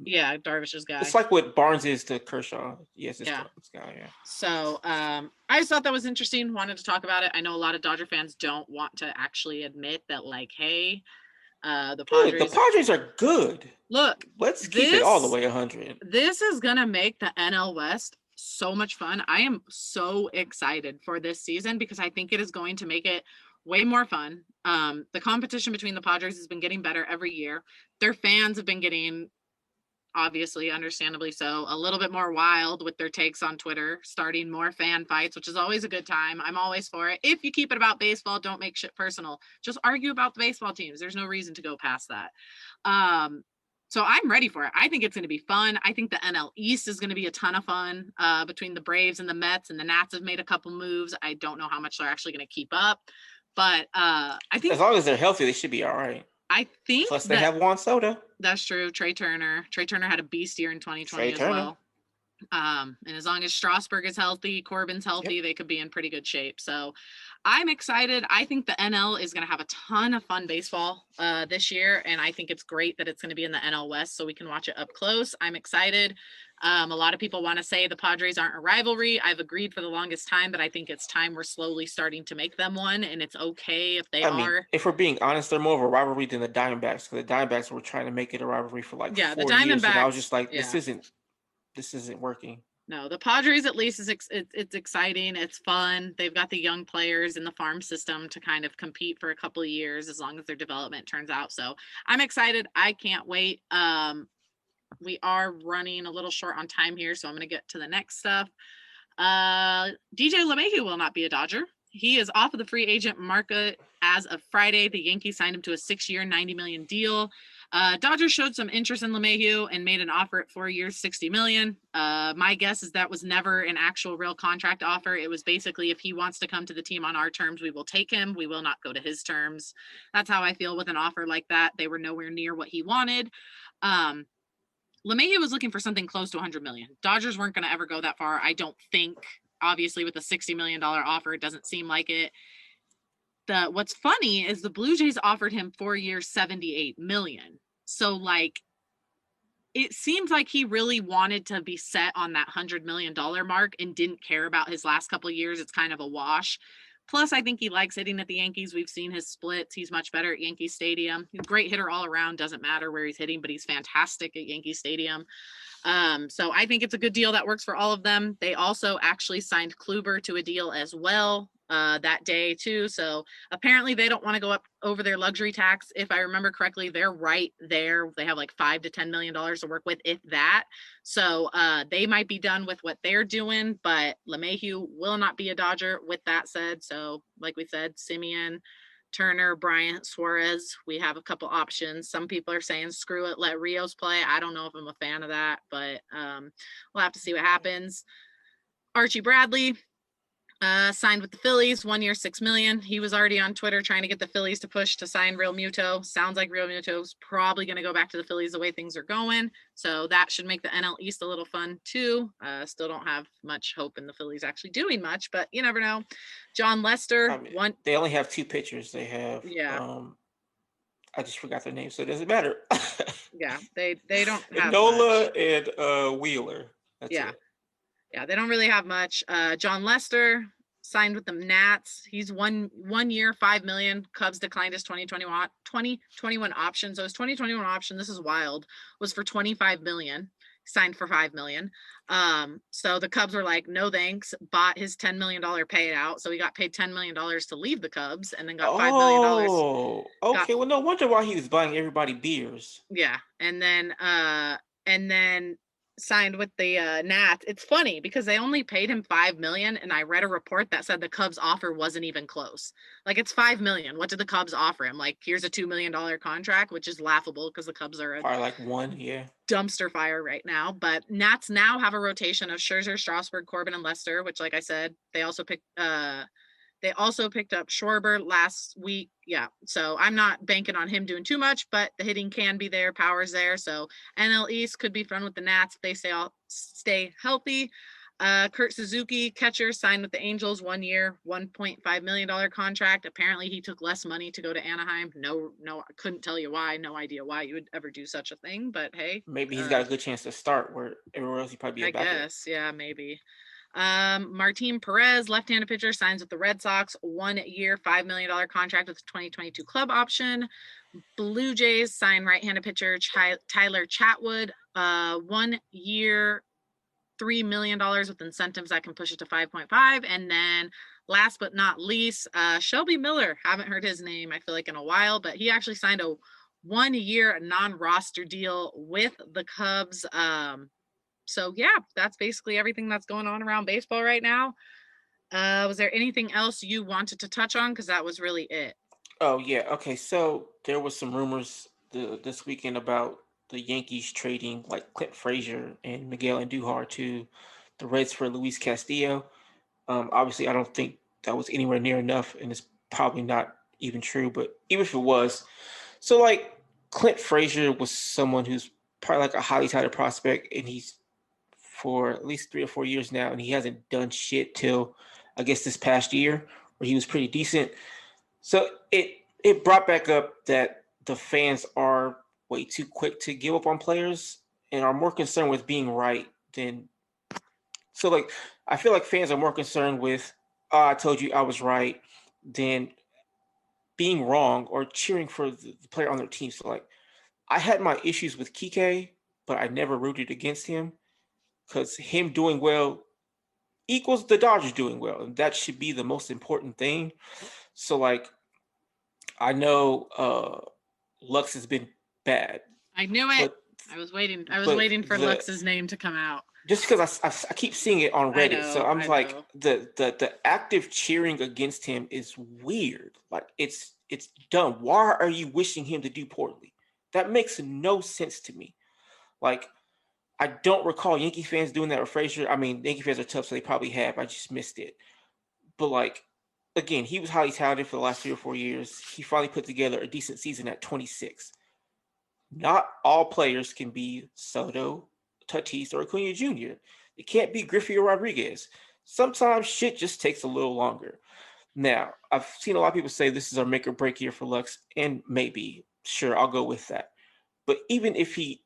Yeah, Darvish's guy. It's like what Barnes is to Kershaw. Yes, it's Barnes' guy. Yeah. So I just thought that was interesting. Wanted to talk about it. I know a lot of Dodger fans don't want to actually admit that, like, hey, the Padres are good. Look, let's keep it all the way 100. This is gonna make the NL West so much fun. I am so excited for this season because I think it is going to make it way more fun. The competition between the Padres has been getting better every year. Their fans have been getting obviously, understandably so, a little bit more wild with their takes on Twitter, starting more fan fights, which is always a good time. I'm always for it. If you keep it about baseball, don't make shit personal. Just argue about the baseball teams. There's no reason to go past that. So I'm ready for it. I think it's going to be fun. I think the NL East is going to be a ton of fun between the Braves and the Mets, and the Nats have made a couple moves. I don't know how much they're actually going to keep up, but I think as long as they're healthy, they should be all right. I think Plus, they have Juan Soto. That's true. Trey Turner had a beast year in 2020 as well. And as long as Strasburg is healthy, Corbin's healthy, they could be in pretty good shape. So I'm excited. I think the NL is going to have a ton of fun baseball this year. And I think it's great that it's going to be in the NL West so we can watch it up close. I'm excited. A lot of people want to say the Padres aren't a rivalry. I've agreed for the longest time, but I think it's time we're slowly starting to make them one. And it's okay if they are. If we're being honest, they're more of a rivalry than the Diamondbacks. Because the Diamondbacks were trying to make it a rivalry for like 4 years. And I was just like, this isn't working. No, the Padres at least it's exciting. It's fun. They've got the young players in the farm system to kind of compete for a couple of years as long as their development turns out. So I'm excited. I can't wait. We are running a little short on time here, so I'm going to get to the next stuff. DJ LeMahieu will not be a Dodger. He is off of the free agent market as of Friday. The Yankees signed him to a 6-year, $90 million deal. Dodgers showed some interest in LeMahieu and made an offer at 4 years, $60 million. My guess is that was never an actual real contract offer. It was basically, if he wants to come to the team on our terms, we will take him. We will not go to his terms. That's how I feel with an offer like that. They were nowhere near what he wanted. LeMahieu was looking for something close to $100 million. Dodgers weren't going to ever go that far, I don't think. Obviously, with a $60 million offer, it doesn't seem like it. What's funny is the Blue Jays offered him 4 years, $78 million. So, like, it seems like he really wanted to be set on that $100 million mark and didn't care about his last couple of years. It's kind of a wash. Plus, I think he likes hitting at the Yankees. We've seen his splits. He's much better at Yankee Stadium. He's a great hitter all around. Doesn't matter where he's hitting, but he's fantastic at Yankee Stadium. So I think it's a good deal that works for all of them. They also actually signed Kluber to a deal as well that day too. So apparently they don't want to go up over their luxury tax. If I remember correctly, they're right there. They have like $5 to $10 million to work with, if that. So they might be done with what they're doing, but LeMahieu will not be a Dodger with that said. So like we said, Simeon, Turner, Bryant, Suarez, we have a couple options. Some people are saying, screw it, let Rios play. I don't know if I'm a fan of that, but we'll have to see what happens. Archie Bradley signed with the Phillies, 1 year, $6 million. He was already on Twitter trying to get the Phillies to push to sign Real Muto. Sounds like Real Muto's probably going to go back to the Phillies the way things are going. So that should make the NL East a little fun too. Still don't have much hope in the Phillies actually doing much, but you never know. John Lester, they only have 2 pitchers. They have I just forgot their name, so it doesn't matter. Yeah, they don't have Nola much. and Wheeler. That's it. Yeah, they don't really have much. John Lester signed with the Nats. He's one year, $5 million. Cubs declined his 2021 option. So his 2021 option, this is wild, was for $25 million. Signed for $5 million. So the Cubs were like, no thanks, bought his $10 million payout. So he got paid $10 million to leave the Cubs and then got $5 million. Oh, okay. Well, no wonder why he was buying everybody beers. Yeah. And then signed with the Nats. It's funny because they only paid him $5 million, and I read a report that said the Cubs offer wasn't even close. Like, it's $5 million. What did the Cubs offer him? Like, here's a $2 million contract, which is laughable because the Cubs are probably like one, dumpster fire right now. But Nats now have a rotation of Scherzer, Strasburg, Corbin, and Lester, which, like I said, they also picked up Schwarber last week. Yeah, so I'm not banking on him doing too much, but the hitting can be there, power's there. So NL East could be fun with the Nats if they stay healthy. Kurt Suzuki, catcher, signed with the Angels, 1 year, $1.5 million contract. Apparently he took less money to go to Anaheim. No, I couldn't tell you why. No idea why you would ever do such a thing, but hey. Maybe he's got a good chance to start where everywhere else he'd probably be a backup. I guess, yeah, maybe. Martin Perez, left-handed pitcher, signs with the Red Sox, 1 year, $5 million contract with a 2022 club option. Blue Jays sign right-handed pitcher Tyler Chatwood, 1 year, $3 million with incentives that can push it to 5.5. And then last but not least, Shelby Miller, haven't heard his name, I feel like, in a while, but he actually signed a 1-year non-roster deal with the Cubs. So yeah, that's basically everything that's going on around baseball right now. Was there anything else you wanted to touch on? Because that was really it. Oh yeah, okay. So there was some rumors this weekend about the Yankees trading like Clint Frazier and Miguel Andujar to the Reds for Luis Castillo. Obviously, I don't think that was anywhere near enough, and it's probably not even true. But even if it was, so like Clint Frazier was someone who's probably like a highly touted prospect, and he's for at least 3 or 4 years now, and he hasn't done shit till I guess this past year where he was pretty decent. So it brought back up that the fans are way too quick to give up on players and are more concerned with being right than so like I feel like fans are more concerned with I told you I was right than being wrong or cheering for the player on their team. So like I had my issues with Kike, but I never rooted against him because him doing well equals the Dodgers doing well, and that should be the most important thing. So like I know Lux has been bad, I knew it. but I was waiting. I was but waiting for Lux's name to come out. just because I keep seeing it on Reddit, so I'm I like know. the active cheering against him is weird. Like it's dumb. Why are you wishing him to do poorly? That makes no sense to me. Like I don't recall Yankee fans doing that with Frazier. I mean, Yankee fans are tough, so they probably have. I just missed it. But like again, he was highly talented for the last 3 or 4 years. He finally put together a decent season at 26. Not all players can be Soto, Tatis, or Acuna Jr. It can't be Griffey or Rodriguez. Sometimes shit just takes a little longer. Now, I've seen a lot of people say this is our make or break year for Lux, and maybe, sure, I'll go with that. But even if he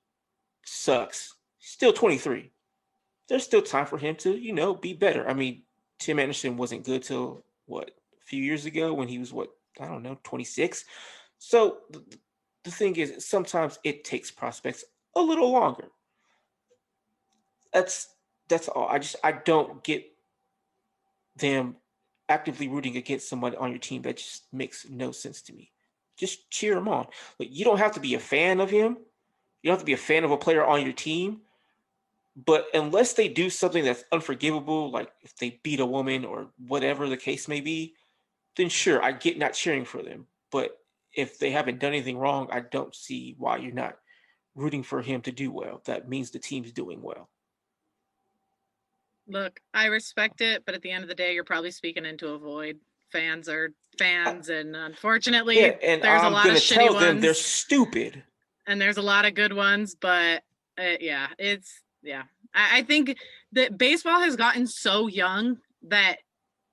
sucks, still 23. There's still time for him to, be better. I mean, Tim Anderson wasn't good till what, a few years ago when he was what, I don't know, 26. So the thing is, sometimes it takes prospects a little longer. That's all. I don't get them actively rooting against somebody on your team. That just makes no sense to me. Just cheer him on. Like you don't have to be a fan of him. You don't have to be a fan of a player on your team. But unless they do something that's unforgivable, like if they beat a woman or whatever the case may be, then sure, I get not cheering for them. But if they haven't done anything wrong, I don't see why you're not rooting for him to do well. That means the team's doing well. Look, I respect it, but at the end of the day, you're probably speaking into a void. Fans are fans, and unfortunately, Yeah, and there's I'm a lot of gonna shitty tell them ones, they're stupid. and there's a lot of good ones. But yeah, I think that baseball has gotten so young that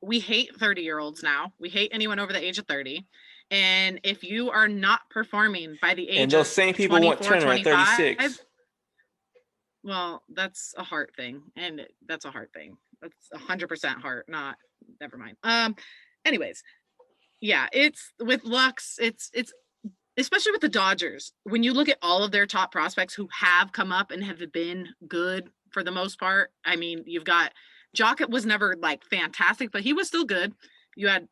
we hate 30-year-olds now. We hate anyone over the age of 30. And if you are not performing by the age And those of same people want 24, Turner at 36. well, that's a heart thing. And that's a heart thing. That's 100% heart, not, never mind. Anyways, yeah, it's with Lux, it's especially with the Dodgers. When you look at all of their top prospects who have come up and have been good for the most part, I mean, you've got Jockett was never like fantastic, but he was still good. You had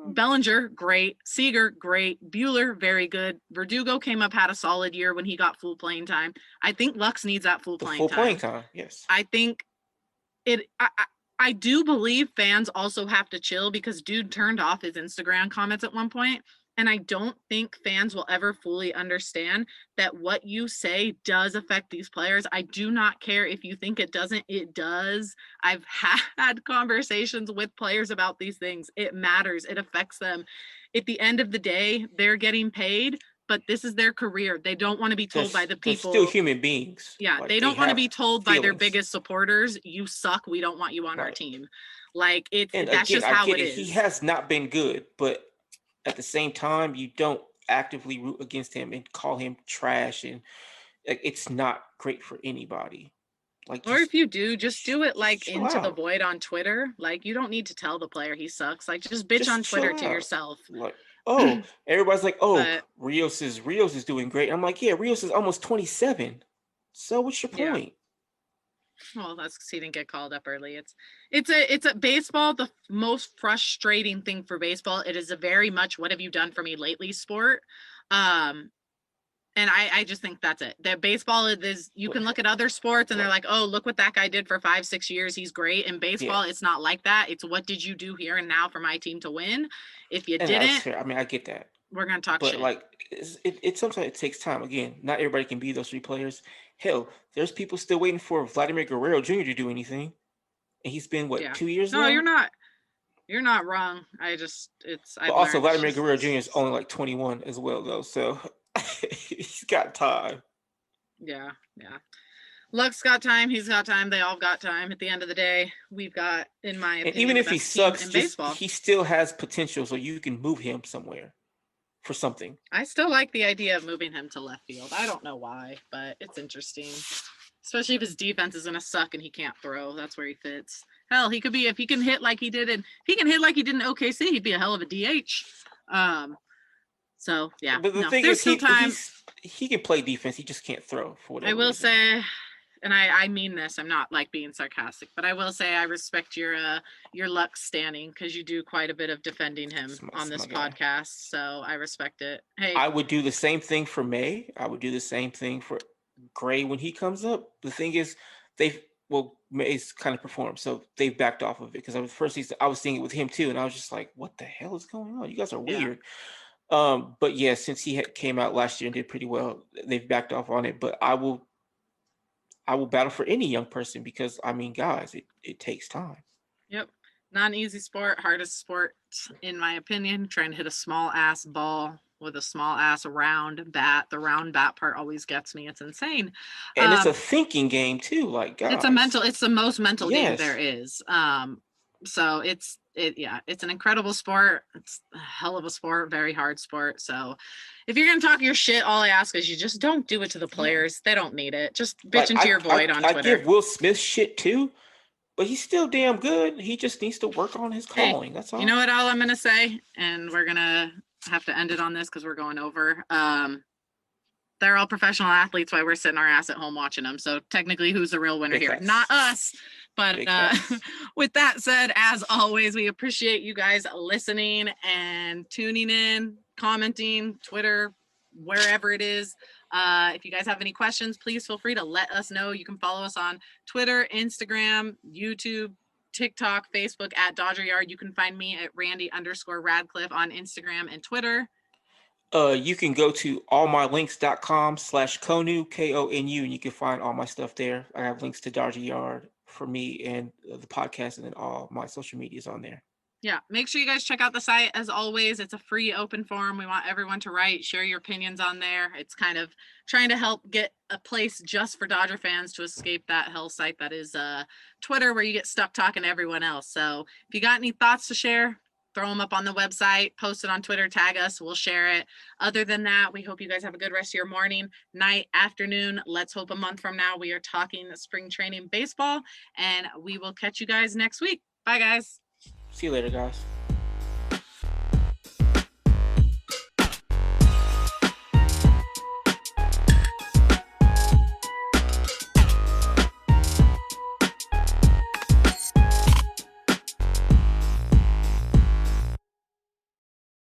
Bellinger, great. Seager, great. Buehler, very good. Verdugo came up, had a solid year when he got full playing time. I think Lux needs that full playing time. Yes. I think I do believe fans also have to chill because dude turned off his Instagram comments at one point. And I don't think fans will ever fully understand that what you say does affect these players. I do not care if you think it doesn't, it does. I've had conversations with players about these things. It matters. It affects them. At the end of the day, they're getting paid, but this is their career. They don't want to be told by the people. They're still human beings. Yeah, like, they don't want to be told by their feelings. biggest supporters, you suck, we don't want you on our team. Like that's again, just how it is. He has not been good, but at the same time, you don't actively root against him and call him trash, and like it's not great for anybody. Like, or if you do, just do it like chill into out. the void on Twitter. Like you don't need to tell the player he sucks. Like just bitch on Twitter to yourself. Like, oh, everybody's like, oh, But, Rios is doing great. I'm like, yeah, Rios is almost 27. So what's your point? Yeah. Well, that's because he didn't get called up early. It's a baseball. The most frustrating thing for baseball. It is a very much what have you done for me lately sport. And I just think that's it. That baseball is, you can look at other sports and they're like, oh, look what that guy did for 5-6 years. He's great. In baseball, it's not like that. It's what did you do here and now for my team to win? If you And that's didn't, fair. I mean, I get that. we're going to talk But shit. like, it sometimes it takes time. Again, not everybody can be those 3 players. Hell, there's people still waiting for Vladimir Guerrero Jr. to do anything, and he's been what 2 years now. No, you're not wrong. But also, Vladimir Guerrero Jr. is only like 21 as well, though. So he's got time. Yeah. Luck's got time. He's got time. They all got time. At the end of the day, we've got, in my opinion, and even if he sucks, in baseball, he still has potential. So you can move him somewhere for something. I still like the idea of moving him to left field. I don't know why, but it's interesting. Especially if his defense is gonna suck and he can't throw. That's where he fits. Hell, he could be, if he can hit like he did in OKC, he'd be a hell of a DH. So yeah. But the thing is, he can play defense. He just can't throw for whatever. I will reason. say, and I mean this, I'm not like being sarcastic, but I will say I respect your luck standing, because you do quite a bit of defending him on this podcast. So I respect it. Hey, I would do the same thing for May. I would do the same thing for Gray when he comes up. The thing is, May's kind of performed, so they've backed off of it, because I was seeing it with him too, and I was just like, what the hell is going on? You guys are weird. But yeah, since he came out last year and did pretty well, they've backed off on it. But I will battle for any young person, because I mean, guys, it takes time. Yep. Not an easy sport, hardest sport in my opinion. Trying to hit a small ass ball with a small ass round bat. The round bat part always gets me. It's insane. And it's a thinking game too. Like, guys, it's the most mental game there is. So it's an incredible sport. It's a hell of a sport, very hard sport. So if you're going to talk your shit, all I ask is you just don't do it to the players. They don't need it. Just bitch into your void on Twitter. I give Will Smith shit too, but he's still damn good. He just needs to work on his calling. That's all. You know what all I'm going to say? And we're going to have to end it on this because we're going over. They're all professional athletes while we're sitting our ass at home watching them. So technically, who's the real winner here? Not us. But with that said, as always, we appreciate you guys listening and tuning in, commenting, Twitter, wherever it is. If you guys have any questions, please feel free to let us know. You can follow us on Twitter, Instagram, YouTube, TikTok, Facebook at Dodger Yard. You can find me at Randy_Radcliffe on Instagram and Twitter. You can go to allmylinks.com/Konu, KONU, and you can find all my stuff there. I have links to Dodger Yard for me and the podcast, and then all my social medias on there. Yeah, make sure you guys check out the site. As always, it's a free open forum. We want everyone to write, share your opinions on there. It's kind of trying to help get a place just for Dodger fans to escape that hell site that is Twitter, where you get stuck talking to everyone else. So if you got any thoughts to share, throw them up on the website, post it on Twitter, tag us, we'll share it. Other than that, we hope you guys have a good rest of your morning, night, afternoon. Let's hope a month from now we are talking spring training baseball, and we will catch you guys next week. Bye, guys. See you later, guys.